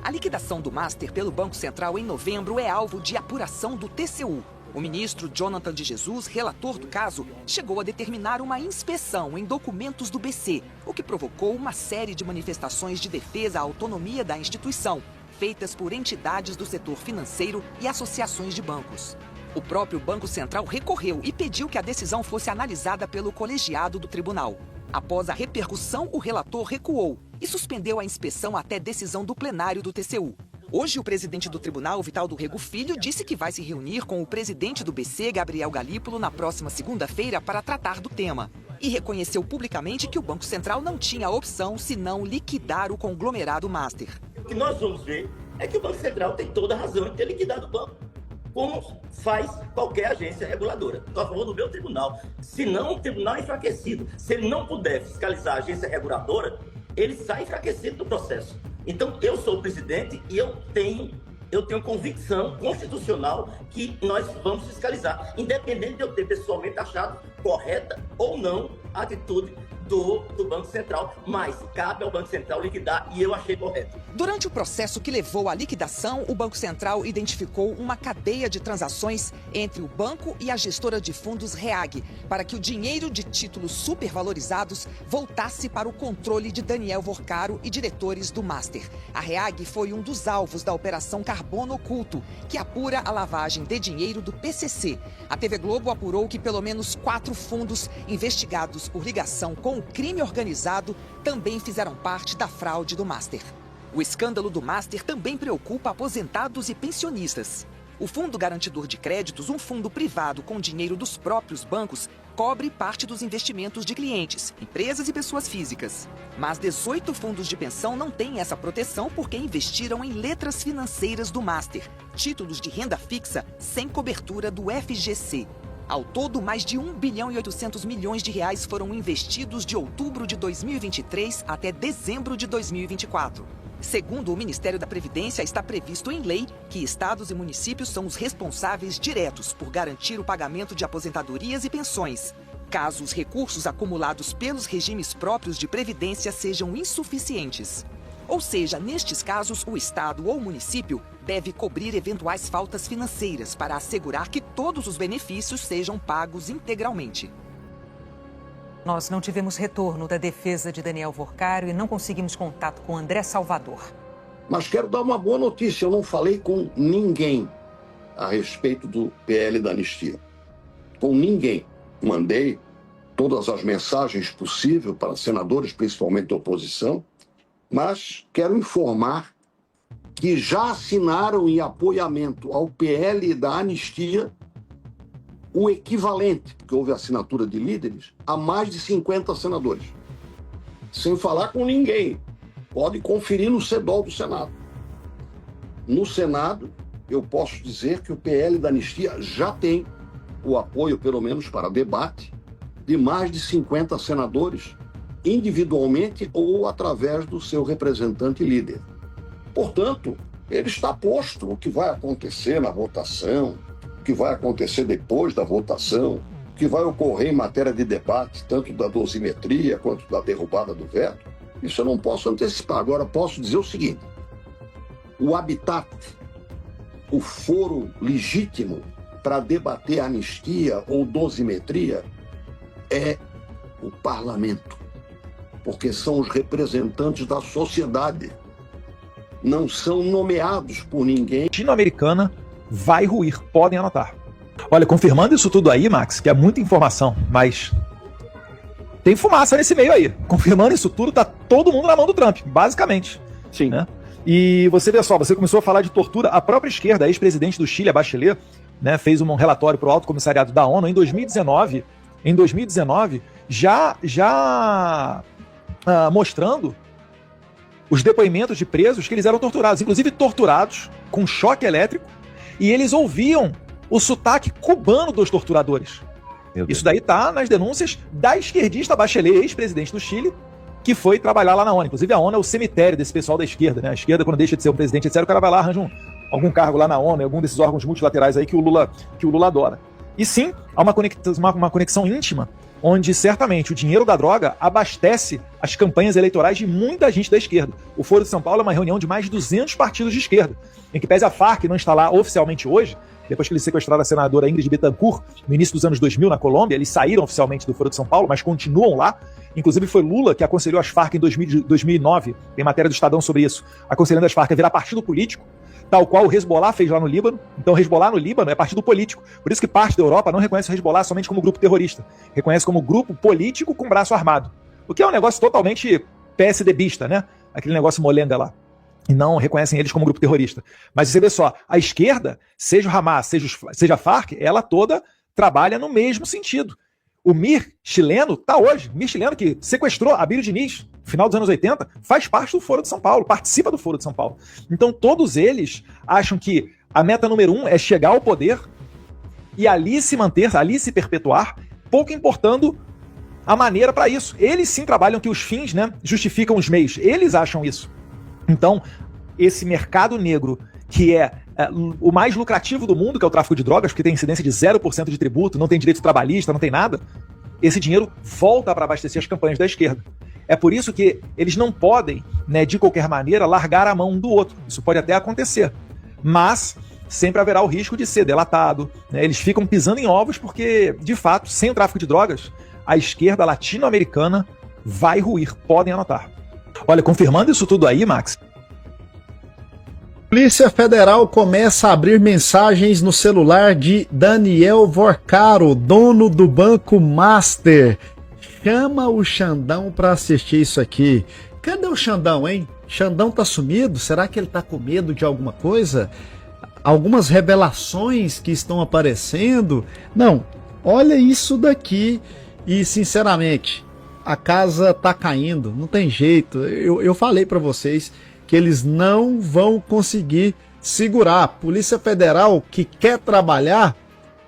A liquidação do Master pelo Banco Central em novembro é alvo de apuração do TCU. O ministro Jonathan de Jesus, relator do caso, chegou a determinar uma inspeção em documentos do BC, o que provocou uma série de manifestações de defesa à autonomia da instituição, feitas por entidades do setor financeiro e associações de bancos. O próprio Banco Central recorreu e pediu que a decisão fosse analisada pelo colegiado do tribunal. Após a repercussão, o relator recuou e suspendeu a inspeção até decisão do plenário do TCU. Hoje, o presidente do tribunal, Vital do Rego Filho, disse que vai se reunir com o presidente do BC, Gabriel Galípolo, na próxima segunda-feira para tratar do tema. E reconheceu publicamente que o Banco Central não tinha opção senão liquidar o conglomerado Master. O que nós vamos ver é que o Banco Central tem toda a razão em ter liquidado o banco, como faz qualquer agência reguladora. Estou a favor do meu tribunal. Se não, o tribunal é enfraquecido. Se ele não puder fiscalizar a agência reguladora, ele sai enfraquecido do processo. Então, eu sou o presidente e eu tenho convicção constitucional que nós vamos fiscalizar, independente de eu ter pessoalmente achado correta ou não a atitude do Banco Central, mas cabe ao Banco Central liquidar e eu achei correto. Durante o processo que levou à liquidação, o Banco Central identificou uma cadeia de transações entre o banco e a gestora de fundos REAG, para que o dinheiro de títulos supervalorizados voltasse para o controle de Daniel Vorcaro e diretores do Master. A REAG foi um dos alvos da Operação Carbono Oculto, que apura a lavagem de dinheiro do PCC. A TV Globo apurou que pelo menos 4 fundos investigados por ligação com o crime organizado também fizeram parte da fraude do Master. O escândalo do Master também preocupa aposentados e pensionistas. O Fundo Garantidor de Créditos, um fundo privado com dinheiro dos próprios bancos, cobre parte dos investimentos de clientes, empresas e pessoas físicas. Mas 18 fundos de pensão não têm essa proteção porque investiram em letras financeiras do Master, títulos de renda fixa sem cobertura do FGC. Ao todo, mais de 1 bilhão e 800 milhões de reais foram investidos de outubro de 2023 até dezembro de 2024. Segundo o Ministério da Previdência, está previsto em lei que estados e municípios são os responsáveis diretos por garantir o pagamento de aposentadorias e pensões, caso os recursos acumulados pelos regimes próprios de previdência sejam insuficientes. Ou seja, nestes casos, o Estado ou o município deve cobrir eventuais faltas financeiras para assegurar que todos os benefícios sejam pagos integralmente. Nós não tivemos retorno da defesa de Daniel Vorcaro e não conseguimos contato com André Salvador. Mas quero dar uma boa notícia, eu não falei com ninguém a respeito do PL da anistia. Com ninguém. Mandei todas as mensagens possíveis para senadores, principalmente da oposição, mas quero informar que já assinaram em apoiamento ao PL da anistia o equivalente, porque houve assinatura de líderes, a mais de 50 senadores. Sem falar com ninguém. Pode conferir no CEDOL do Senado. No Senado, eu posso dizer que o PL da anistia já tem o apoio, pelo menos para debate, de mais de 50 senadores, individualmente ou através do seu representante líder. Portanto, ele está posto o que vai acontecer na votação, o que vai acontecer depois da votação, o que vai ocorrer em matéria de debate, tanto da dosimetria quanto da derrubada do veto. Isso eu não posso antecipar. Agora, posso dizer o seguinte: o habitat, o foro legítimo para debater anistia ou dosimetria é o parlamento, porque são os representantes da sociedade, não são nomeados por ninguém. Latino-americana vai ruir, podem anotar. Olha, confirmando isso tudo aí, Max, que é muita informação, mas tem fumaça nesse meio aí. Confirmando isso tudo, tá todo mundo na mão do Trump, basicamente. Sim. Né? E você vê só, você começou a falar de tortura, a própria esquerda, a ex-presidente do Chile, a Bachelet, né, fez um relatório para o Alto Comissariado da ONU em 2019, já mostrando os depoimentos de presos que eles eram torturados, inclusive torturados com choque elétrico, e eles ouviam o sotaque cubano dos torturadores. Isso daí tá nas denúncias da esquerdista Bachelet, ex-presidente do Chile, que foi trabalhar lá na ONU. Inclusive a ONU é o cemitério desse pessoal da esquerda, né? A esquerda, quando deixa de ser um presidente, etc., o cara vai lá, arranja algum cargo lá na ONU, algum desses órgãos multilaterais aí que o Lula adora. E sim, há uma conexão íntima, onde certamente o dinheiro da droga abastece as campanhas eleitorais de muita gente da esquerda. O Foro de São Paulo é uma reunião de mais de 200 partidos de esquerda, em que pese a Farc não está lá oficialmente hoje, depois que eles sequestraram a senadora Ingrid Betancourt, no início dos anos 2000 na Colômbia, eles saíram oficialmente do Foro de São Paulo, mas continuam lá. Inclusive foi Lula que aconselhou as Farc em 2009, tem matéria do Estadão sobre isso, aconselhando as Farc a virar partido político, tal qual o Hezbollah fez lá no Líbano. Então o Hezbollah no Líbano é partido político. Por isso que parte da Europa não reconhece o Hezbollah somente como grupo terrorista, reconhece como grupo político com braço armado. O que é um negócio totalmente PSDBista, né? Aquele negócio molenga lá. E não reconhecem eles como grupo terrorista. Mas você vê só, a esquerda, seja o Hamas, seja a Farc, ela toda trabalha no mesmo sentido. O MIR chileno tá hoje, o MIR chileno que sequestrou Abílio Diniz no final dos anos 80, faz parte do Foro de São Paulo, participa do Foro de São Paulo. Então todos eles acham que a meta número 1 é chegar ao poder e ali se manter, ali se perpetuar, pouco importando a maneira para isso. Eles sim trabalham que os fins, né, justificam os meios. Eles acham isso. Então, esse mercado negro, que é o mais lucrativo do mundo, que é o tráfico de drogas, porque tem incidência de 0% de tributo, não tem direito trabalhista, não tem nada, esse dinheiro volta para abastecer as campanhas da esquerda. É por isso que eles não podem, né, de qualquer maneira, largar a mão um do outro. Isso pode até acontecer, mas sempre haverá o risco de ser delatado, né? Eles ficam pisando em ovos porque, de fato, sem o tráfico de drogas, a esquerda latino-americana vai ruir, podem anotar. Olha, confirmando isso tudo aí, Max. Polícia Federal começa a abrir mensagens no celular de Daniel Vorcaro, dono do Banco Master. Chama o Xandão para assistir isso aqui. Cadê o Xandão, hein? Xandão tá sumido? Será que ele tá com medo de alguma coisa? Algumas revelações que estão aparecendo? Não, olha isso daqui e, sinceramente, a casa tá caindo, não tem jeito. Eu falei para vocês que eles não vão conseguir segurar. A Polícia Federal, que quer trabalhar,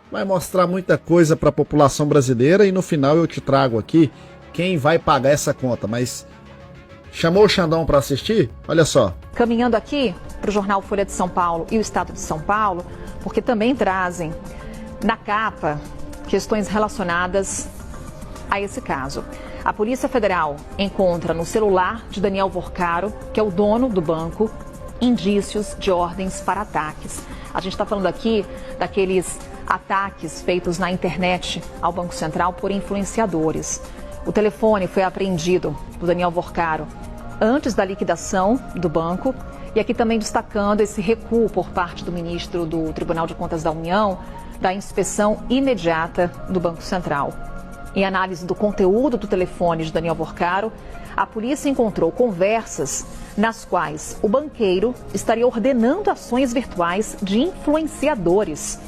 vai mostrar muita coisa para a população brasileira e no final eu te trago aqui quem vai pagar essa conta. Mas chamou o Xandão para assistir? Olha só. Caminhando aqui para o jornal Folha de São Paulo e o Estado de São Paulo, porque também trazem na capa questões relacionadas a esse caso. A Polícia Federal encontra no celular de Daniel Vorcaro, que é o dono do banco, indícios de ordens para ataques. A gente está falando aqui daqueles ataques feitos na internet ao Banco Central por influenciadores. O telefone foi apreendido do Daniel Vorcaro antes da liquidação do banco. E aqui também destacando esse recuo por parte do ministro do Tribunal de Contas da União da inspeção imediata do Banco Central. Em análise do conteúdo do telefone de Daniel Vorcaro, a polícia encontrou conversas nas quais o banqueiro estaria ordenando ações virtuais de influenciadores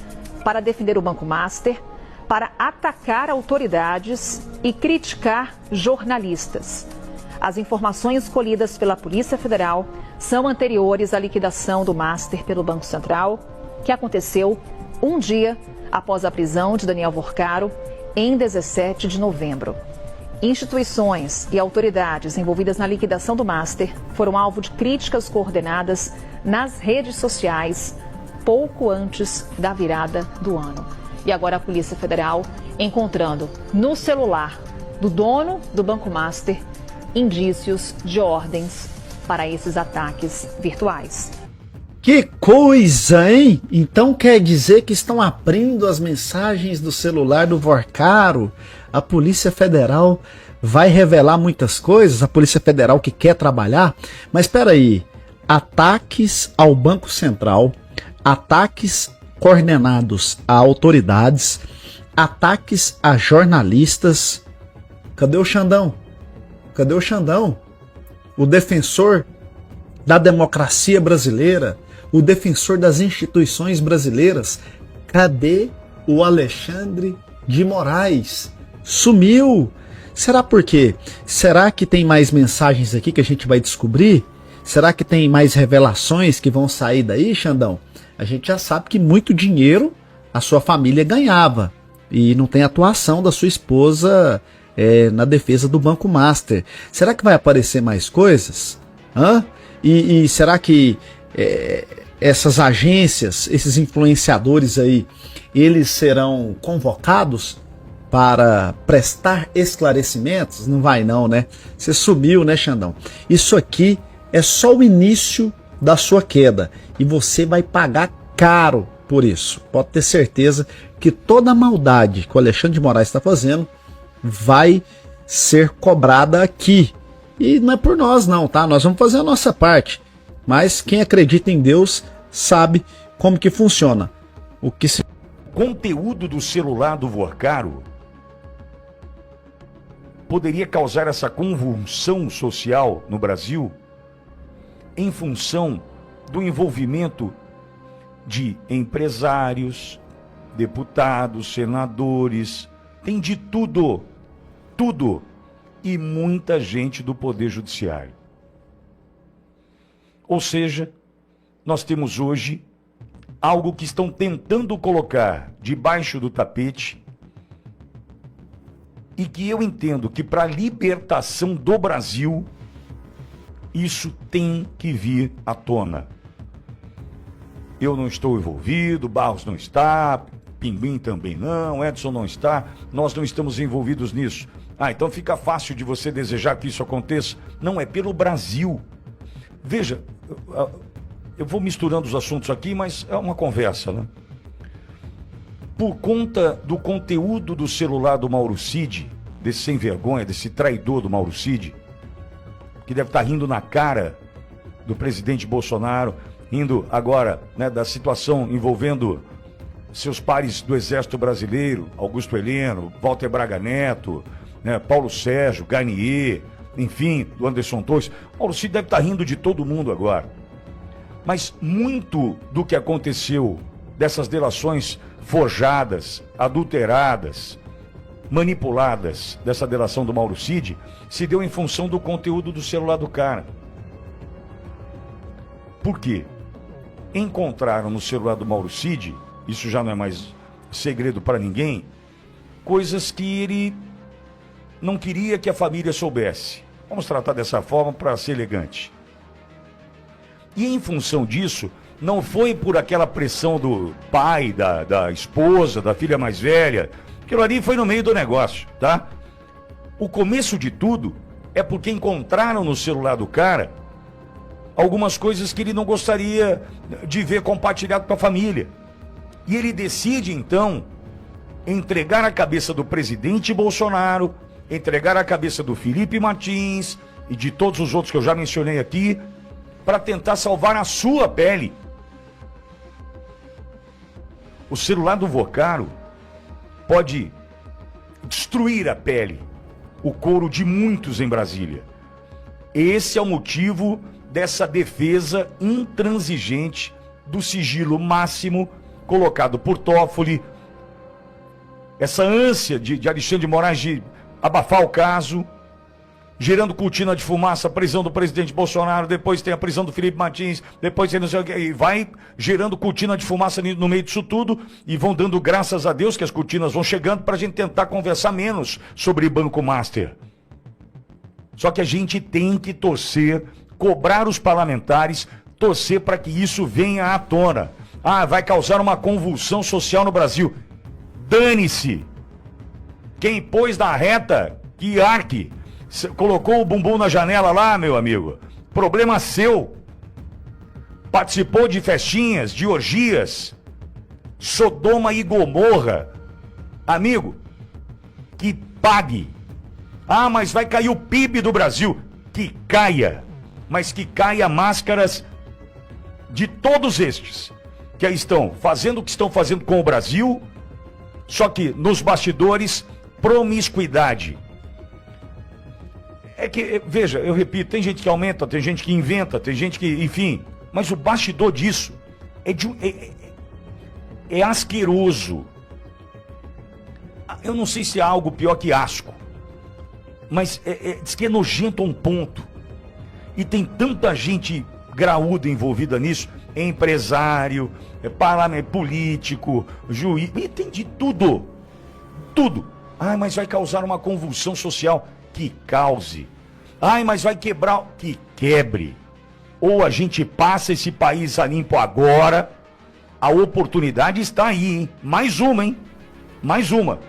para defender o Banco Master, para atacar autoridades e criticar jornalistas. As informações colhidas pela Polícia Federal são anteriores à liquidação do Master pelo Banco Central, que aconteceu um dia após a prisão de Daniel Vorcaro, em 17 de novembro. Instituições e autoridades envolvidas na liquidação do Master foram alvo de críticas coordenadas nas redes sociais pouco antes da virada do ano. E agora a Polícia Federal encontrando no celular do dono do Banco Master indícios de ordens para esses ataques virtuais. Que coisa, hein? Então quer dizer que estão abrindo as mensagens do celular do Vorcaro? A Polícia Federal vai revelar muitas coisas, a Polícia Federal que quer trabalhar. Mas espera aí, ataques ao Banco Central, ataques coordenados a autoridades, ataques a jornalistas. Cadê o Xandão? Cadê o Xandão? O defensor da democracia brasileira, o defensor das instituições brasileiras. Cadê o Alexandre de Moraes? Sumiu! Será por quê? Será que tem mais mensagens aqui que a gente vai descobrir? Será que tem mais revelações que vão sair daí, Xandão? A gente já sabe que muito dinheiro a sua família ganhava e não tem atuação da sua esposa na defesa do Banco Master. Será que vai aparecer mais coisas? Hã? E será que essas agências, esses influenciadores aí, eles serão convocados para prestar esclarecimentos? Não vai não, né? Você sumiu, né, Xandão? Isso aqui é só o início da sua queda e você vai pagar caro por isso. Pode ter certeza que toda a maldade que o Alexandre de Moraes está fazendo vai ser cobrada aqui. E não é por nós não, tá? Nós vamos fazer a nossa parte. Mas quem acredita em Deus sabe como que funciona. O conteúdo do celular do Vorcaro poderia causar essa convulsão social no Brasil em função do envolvimento de empresários, deputados, senadores, tem de tudo, tudo, e muita gente do Poder Judiciário. Ou seja, nós temos hoje algo que estão tentando colocar debaixo do tapete e que eu entendo que para a libertação do Brasil, isso tem que vir à tona. Eu não estou envolvido, Barros não está, Pinguim também não, Edson não está, nós não estamos envolvidos nisso. Então fica fácil de você desejar que isso aconteça. Não, é pelo Brasil. Veja, eu vou misturando os assuntos aqui, mas é uma conversa, né? Por conta do conteúdo do celular do Mauro Cid, desse sem vergonha, desse traidor do Mauro Cid, que deve estar rindo na cara do presidente Bolsonaro, rindo agora, né, da situação envolvendo seus pares do Exército Brasileiro, Augusto Heleno, Walter Braga Neto, né, Paulo Sérgio, Garnier, enfim, do Anderson Torres. Mauro Cid deve estar rindo de todo mundo agora. Mas muito do que aconteceu, dessas delações forjadas, adulteradas, manipuladas, dessa delação do Mauro Cid, se deu em função do conteúdo do celular do cara. Por quê? Encontraram no celular do Mauro Cid, isso já não é mais segredo para ninguém, coisas que ele não queria que a família soubesse. Vamos tratar dessa forma para ser elegante. E em função disso, não foi por aquela pressão do pai, da esposa, da filha mais velha, aquilo ali foi no meio do negócio, tá? O começo de tudo é porque encontraram no celular do cara algumas coisas que ele não gostaria de ver compartilhado com a família. E ele decide, então, entregar a cabeça do presidente Bolsonaro, entregar a cabeça do Felipe Martins e de todos os outros que eu já mencionei aqui, para tentar salvar a sua pele. O celular do Vocaro pode destruir a pele, o couro de muitos em Brasília. Esse é o motivo dessa defesa intransigente do sigilo máximo colocado por Toffoli, essa ânsia de Alexandre de Moraes de abafar o caso, gerando cortina de fumaça, a prisão do presidente Bolsonaro, depois tem a prisão do Felipe Martins, depois tem não sei o que, e vai gerando cortina de fumaça no meio disso tudo, e vão dando graças a Deus que as cortinas vão chegando para a gente tentar conversar menos sobre Banco Master. Só que a gente tem que torcer, cobrar os parlamentares, torcer para que isso venha à tona. Ah, vai causar uma convulsão social no Brasil. Dane-se! Quem pôs na reta, que arque, colocou o bumbum na janela lá, meu amigo, problema seu. Participou de festinhas, de orgias, Sodoma e Gomorra. Amigo, que pague. Ah, mas vai cair o PIB do Brasil. Que caia. Mas que caia máscaras de todos estes que aí estão fazendo o que estão fazendo com o Brasil, só que nos bastidores, promiscuidade. É que, veja, eu repito, tem gente que aumenta, tem gente que inventa, tem gente que, enfim, mas o bastidor disso é asqueroso. Eu não sei se há algo pior que asco, mas diz que é nojento a um ponto. E tem tanta gente graúda envolvida nisso, empresário, parlamento, político, juiz, e tem de tudo, tudo. Ai, mas vai causar uma convulsão social. Que cause. Ai, mas vai quebrar. Que quebre. Ou a gente passa esse país a limpo agora, a oportunidade está aí, hein? Mais uma, hein? Mais uma.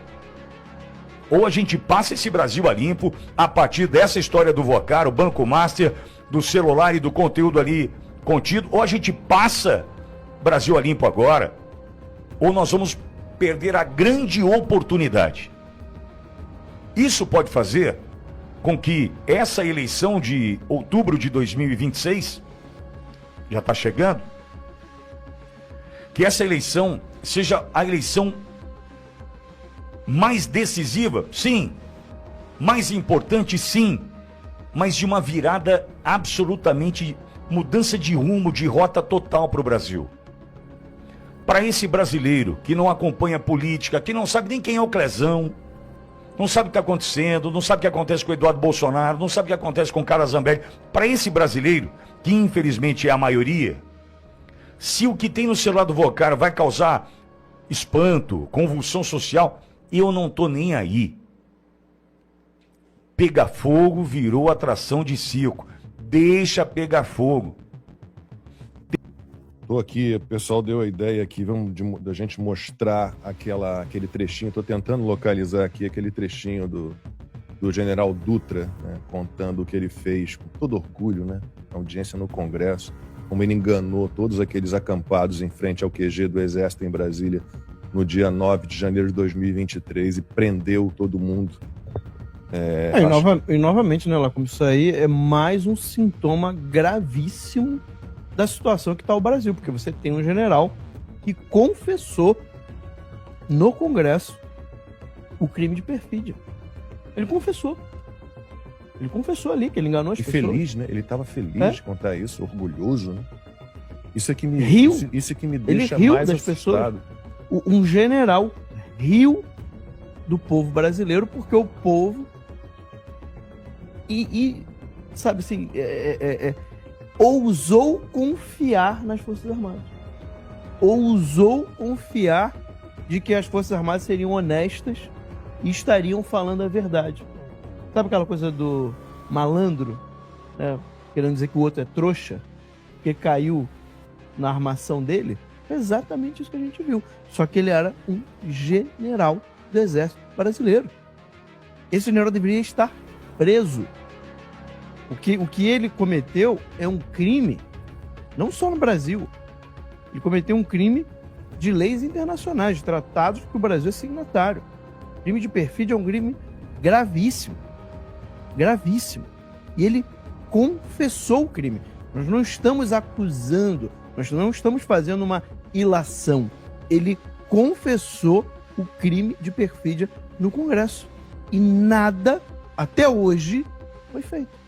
Ou a gente passa esse Brasil a limpo a partir dessa história do Vocaro, Banco Master, do celular e do conteúdo ali contido, ou a gente passa Brasil a limpo agora, ou nós vamos perder a grande oportunidade. Isso pode fazer com que essa eleição de outubro de 2026, já está chegando, que essa eleição seja a eleição mais decisiva, sim, mais importante, sim, mas de uma virada absolutamente, mudança de rumo, de rota total para o Brasil. Para esse brasileiro que não acompanha política, que não sabe nem quem é o Clezão, não sabe o que está acontecendo, não sabe o que acontece com o Eduardo Bolsonaro, não sabe o que acontece com o Carlos Zambelli. Para esse brasileiro, que infelizmente é a maioria, se o que tem no celular do Vocaro vai causar espanto, convulsão social, eu não estou nem aí. Pegar fogo virou atração de circo. Deixa pegar fogo. Tô aqui, o pessoal deu a ideia aqui, da gente mostrar aquele trechinho, tô tentando localizar aqui aquele trechinho do general Dutra, né, contando o que ele fez com todo orgulho, né, na audiência no Congresso, como ele enganou todos aqueles acampados em frente ao QG do Exército em Brasília no dia 9 de janeiro de 2023 e prendeu todo mundo. E novamente, né, Lacombe, isso aí é mais um sintoma gravíssimo da situação que está o Brasil, porque você tem um general que confessou no Congresso o crime de perfídia. Ele confessou. Ele confessou ali que ele enganou as pessoas. E feliz, né? Ele estava feliz de contar isso, orgulhoso, né? Isso é que me, riu. Isso é que me deixa ele riu mais das assustado. Pessoas. Um general riu do povo brasileiro porque o povo sabe assim, ousou confiar nas Forças Armadas. Ousou confiar de que as Forças Armadas seriam honestas e estariam falando a verdade. Sabe aquela coisa do malandro, né? Querendo dizer que o outro é trouxa, que caiu na armação dele? É exatamente isso que a gente viu. Só que ele era um general do Exército Brasileiro. esse general deveria estar preso. O que ele cometeu é um crime, não só no Brasil. Ele cometeu um crime de leis internacionais, de tratados que o Brasil é signatário. Crime de perfídia é um crime gravíssimo. Gravíssimo. E ele confessou o crime. Nós não estamos acusando, nós não estamos fazendo uma ilação. Ele confessou o crime de perfídia no Congresso. E nada, até hoje, foi feito.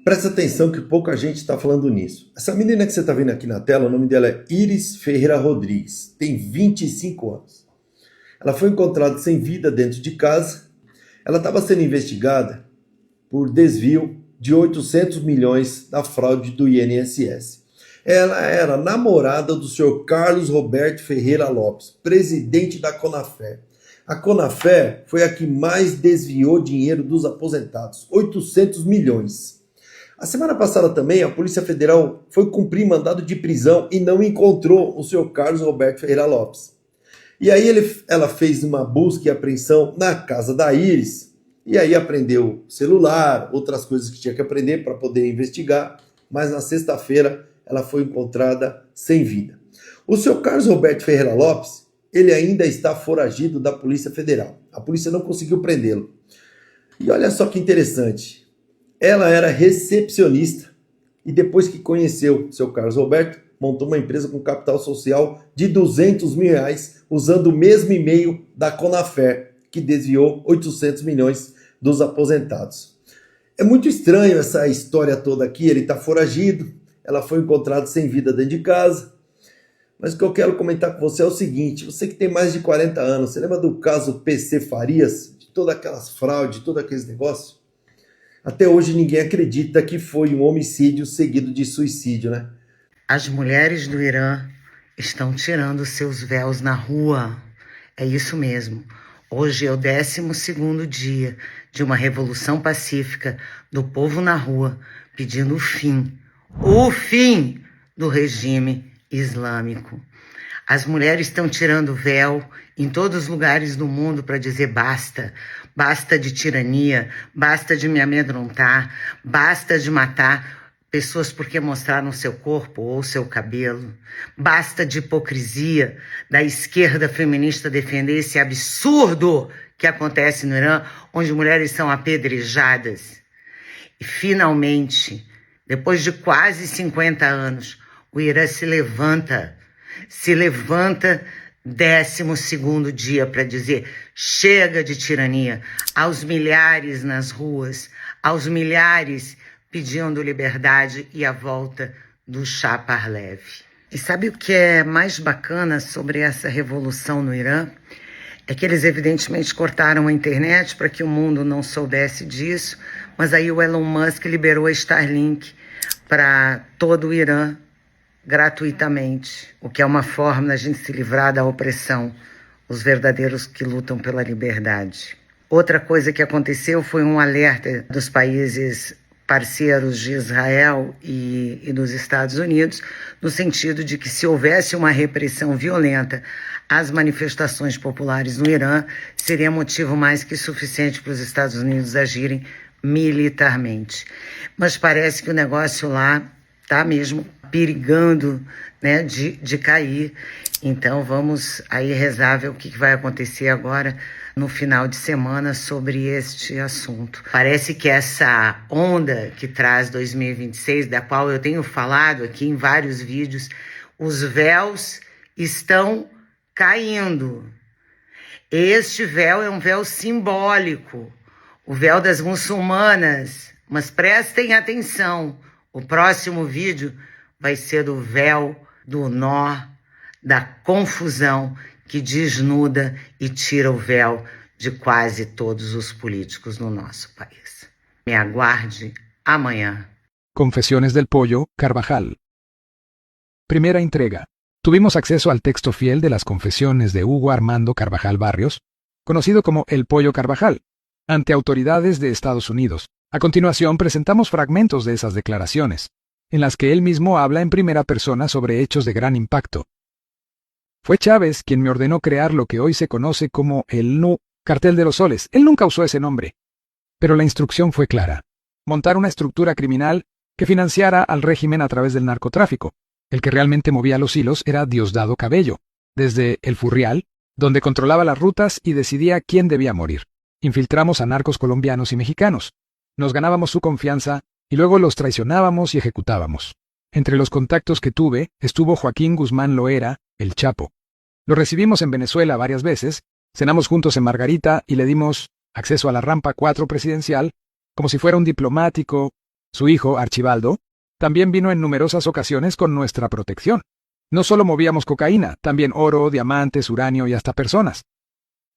Presta atenção que pouca gente está falando nisso. Essa menina que você está vendo aqui na tela, o nome dela é Iris Ferreira Rodrigues, tem 25 anos. Ela foi encontrada sem vida dentro de casa. Ela estava sendo investigada por desvio de 800 milhões da fraude do INSS. Ela era namorada do senhor Carlos Roberto Ferreira Lopes, presidente da Conafé. A Conafé foi a que mais desviou dinheiro dos aposentados, 800 milhões. A semana passada também a Polícia Federal foi cumprir mandado de prisão e não encontrou o senhor Carlos Roberto Ferreira Lopes. E aí ela fez uma busca e apreensão na casa da Iris, e aí apreendeu celular, outras coisas que tinha que aprender para poder investigar, mas na sexta-feira ela foi encontrada sem vida. O senhor Carlos Roberto Ferreira Lopes, ele ainda está foragido da Polícia Federal. A polícia não conseguiu prendê-lo. E olha só que interessante. Ela era recepcionista e depois que conheceu o seu Carlos Roberto, montou uma empresa com capital social de 200 mil reais, usando o mesmo e-mail da Conafé, que desviou 800 milhões dos aposentados. É muito estranho essa história toda aqui, ele está foragido, ela foi encontrada sem vida dentro de casa. Mas o que eu quero comentar com você é o seguinte, você que tem mais de 40 anos, você lembra do caso PC Farias, de todas aquelas fraudes, de todos aqueles negócios? Até hoje ninguém acredita que foi um homicídio seguido de suicídio, né? As mulheres do Irã estão tirando seus véus na rua. É isso mesmo. Hoje é o 12º dia de uma revolução pacífica do povo na rua pedindo o fim do regime islâmico. As mulheres estão tirando o véu em todos os lugares do mundo para dizer basta. Basta de tirania, basta de me amedrontar, basta de matar pessoas porque mostraram seu corpo ou seu cabelo. Basta de hipocrisia da esquerda feminista defender esse absurdo que acontece no Irã, onde mulheres são apedrejadas. E finalmente, depois de quase 50 anos, o Irã se levanta 12º dia para dizer chega de tirania, aos milhares nas ruas, aos milhares pedindo liberdade e a volta do Shah Pahlavi. E sabe o que é mais bacana sobre essa revolução no Irã? É que eles evidentemente cortaram a internet para que o mundo não soubesse disso, mas aí o Elon Musk liberou a Starlink para todo o Irã gratuitamente, o que é uma forma da gente se livrar da opressão, os verdadeiros que lutam pela liberdade. Outra coisa que aconteceu foi um alerta dos países parceiros de Israel e dos Estados Unidos, no sentido de que se houvesse uma repressão violenta às manifestações populares no Irã, seria motivo mais que suficiente para os Estados Unidos agirem militarmente. Mas parece que o negócio lá está mesmo perigando, né, de cair. Então vamos aí rezar ver o que vai acontecer agora no final de semana sobre este assunto. Parece que essa onda que traz 2026, da qual eu tenho falado aqui em vários vídeos, os véus estão caindo. Este véu é um véu simbólico, o véu das muçulmanas. Mas prestem atenção, o próximo vídeo vai ser do véu do nó, da confusão que desnuda e tira o véu de quase todos os políticos no nosso país. Me aguarde amanhã. Confesiones del Pollo, Carvajal. Primera entrega. Tuvimos acceso al texto fiel de las confesiones de Hugo Armando Carvajal Barrios, conocido como El Pollo Carvajal, ante autoridades de Estados Unidos. A continuación presentamos fragmentos de esas declaraciones. en las que él mismo habla en primera persona sobre hechos de gran impacto. Fue Chávez quien me ordenó crear lo que hoy se conoce como el Cartel de los Soles. Él nunca usó ese nombre. Pero la instrucción fue clara: montar una estructura criminal que financiara al régimen a través del narcotráfico. El que realmente movía los hilos era Diosdado Cabello, desde El Furrial, donde controlaba las rutas y decidía quién debía morir. Infiltramos a narcos colombianos y mexicanos. Nos ganábamos su confianza y luego los traicionábamos y ejecutábamos. Entre los contactos que tuve estuvo Joaquín Guzmán Loera, el Chapo. Lo recibimos en Venezuela varias veces, cenamos juntos en Margarita y le dimos acceso a la rampa 4 presidencial, como si fuera un diplomático. Su hijo, Archibaldo, también vino en numerosas ocasiones con nuestra protección. No solo movíamos cocaína, también oro, diamantes, uranio y hasta personas.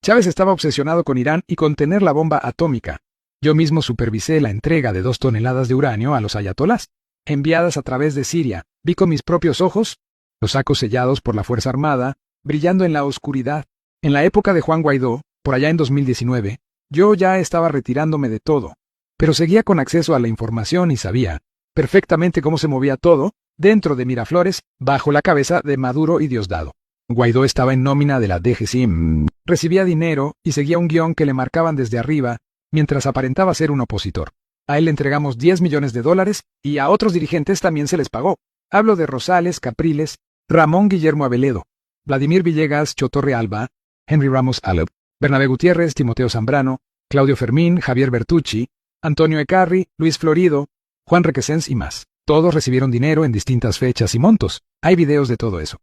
Chávez estaba obsesionado con Irán y con tener la bomba atómica. Yo mismo supervisé la entrega de 2 toneladas de uranio a los ayatolás, enviadas a través de Siria. Vi con mis propios ojos los sacos sellados por la Fuerza Armada, brillando en la oscuridad. En la época de Juan Guaidó, por allá en 2019, yo ya estaba retirándome de todo, pero seguía con acceso a la información y sabía perfectamente cómo se movía todo dentro de Miraflores, bajo la cabeza de Maduro y Diosdado. Guaidó estaba en nómina de la DGCIM, recibía dinero y seguía un guión que le marcaban desde arriba, mientras aparentaba ser un opositor. A él le entregamos $10 millones y a otros dirigentes también se les pagó. Hablo de Rosales, Capriles, Ramón Guillermo Aveledo, Vladimir Villegas, Chotorre Alba, Henry Ramos Alep, Bernabé Gutiérrez, Timoteo Zambrano, Claudio Fermín, Javier Bertucci, Antonio Ecarri, Luis Florido, Juan Requesens y más. Todos recibieron dinero en distintas fechas y montos. Hay videos de todo eso.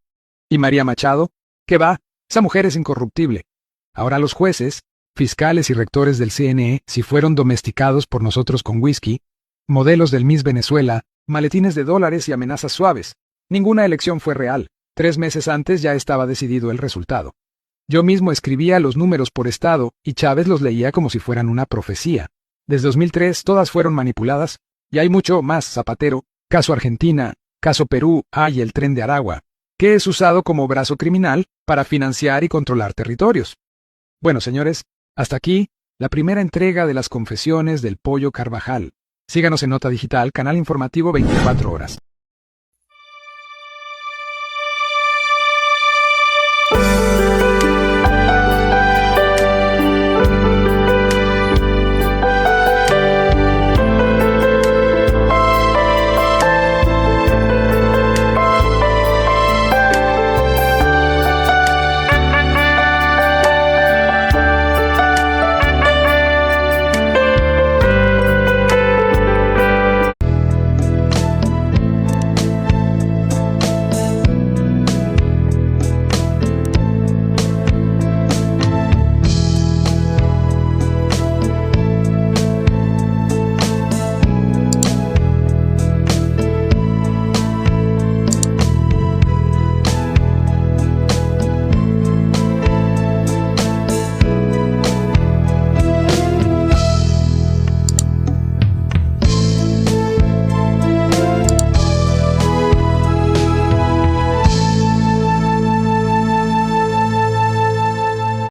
¿Y María Machado? ¿Qué va? Esa mujer es incorruptible. Ahora los jueces, fiscales y rectores del CNE, si fueron domesticados por nosotros con whisky, modelos del Miss Venezuela, maletines de dólares y amenazas suaves. Ninguna elección fue real. 3 meses antes ya estaba decidido el resultado. Yo mismo escribía los números por estado y Chávez los leía como si fueran una profecía. Desde 2003 todas fueron manipuladas, y hay mucho más: Zapatero, caso Argentina, caso Perú, y el Tren de Aragua, que es usado como brazo criminal para financiar y controlar territorios. Bueno, señores, hasta aquí la primera entrega de las confesiones del Pollo Carvajal. Síganos en Nota Digital, canal informativo 24 horas.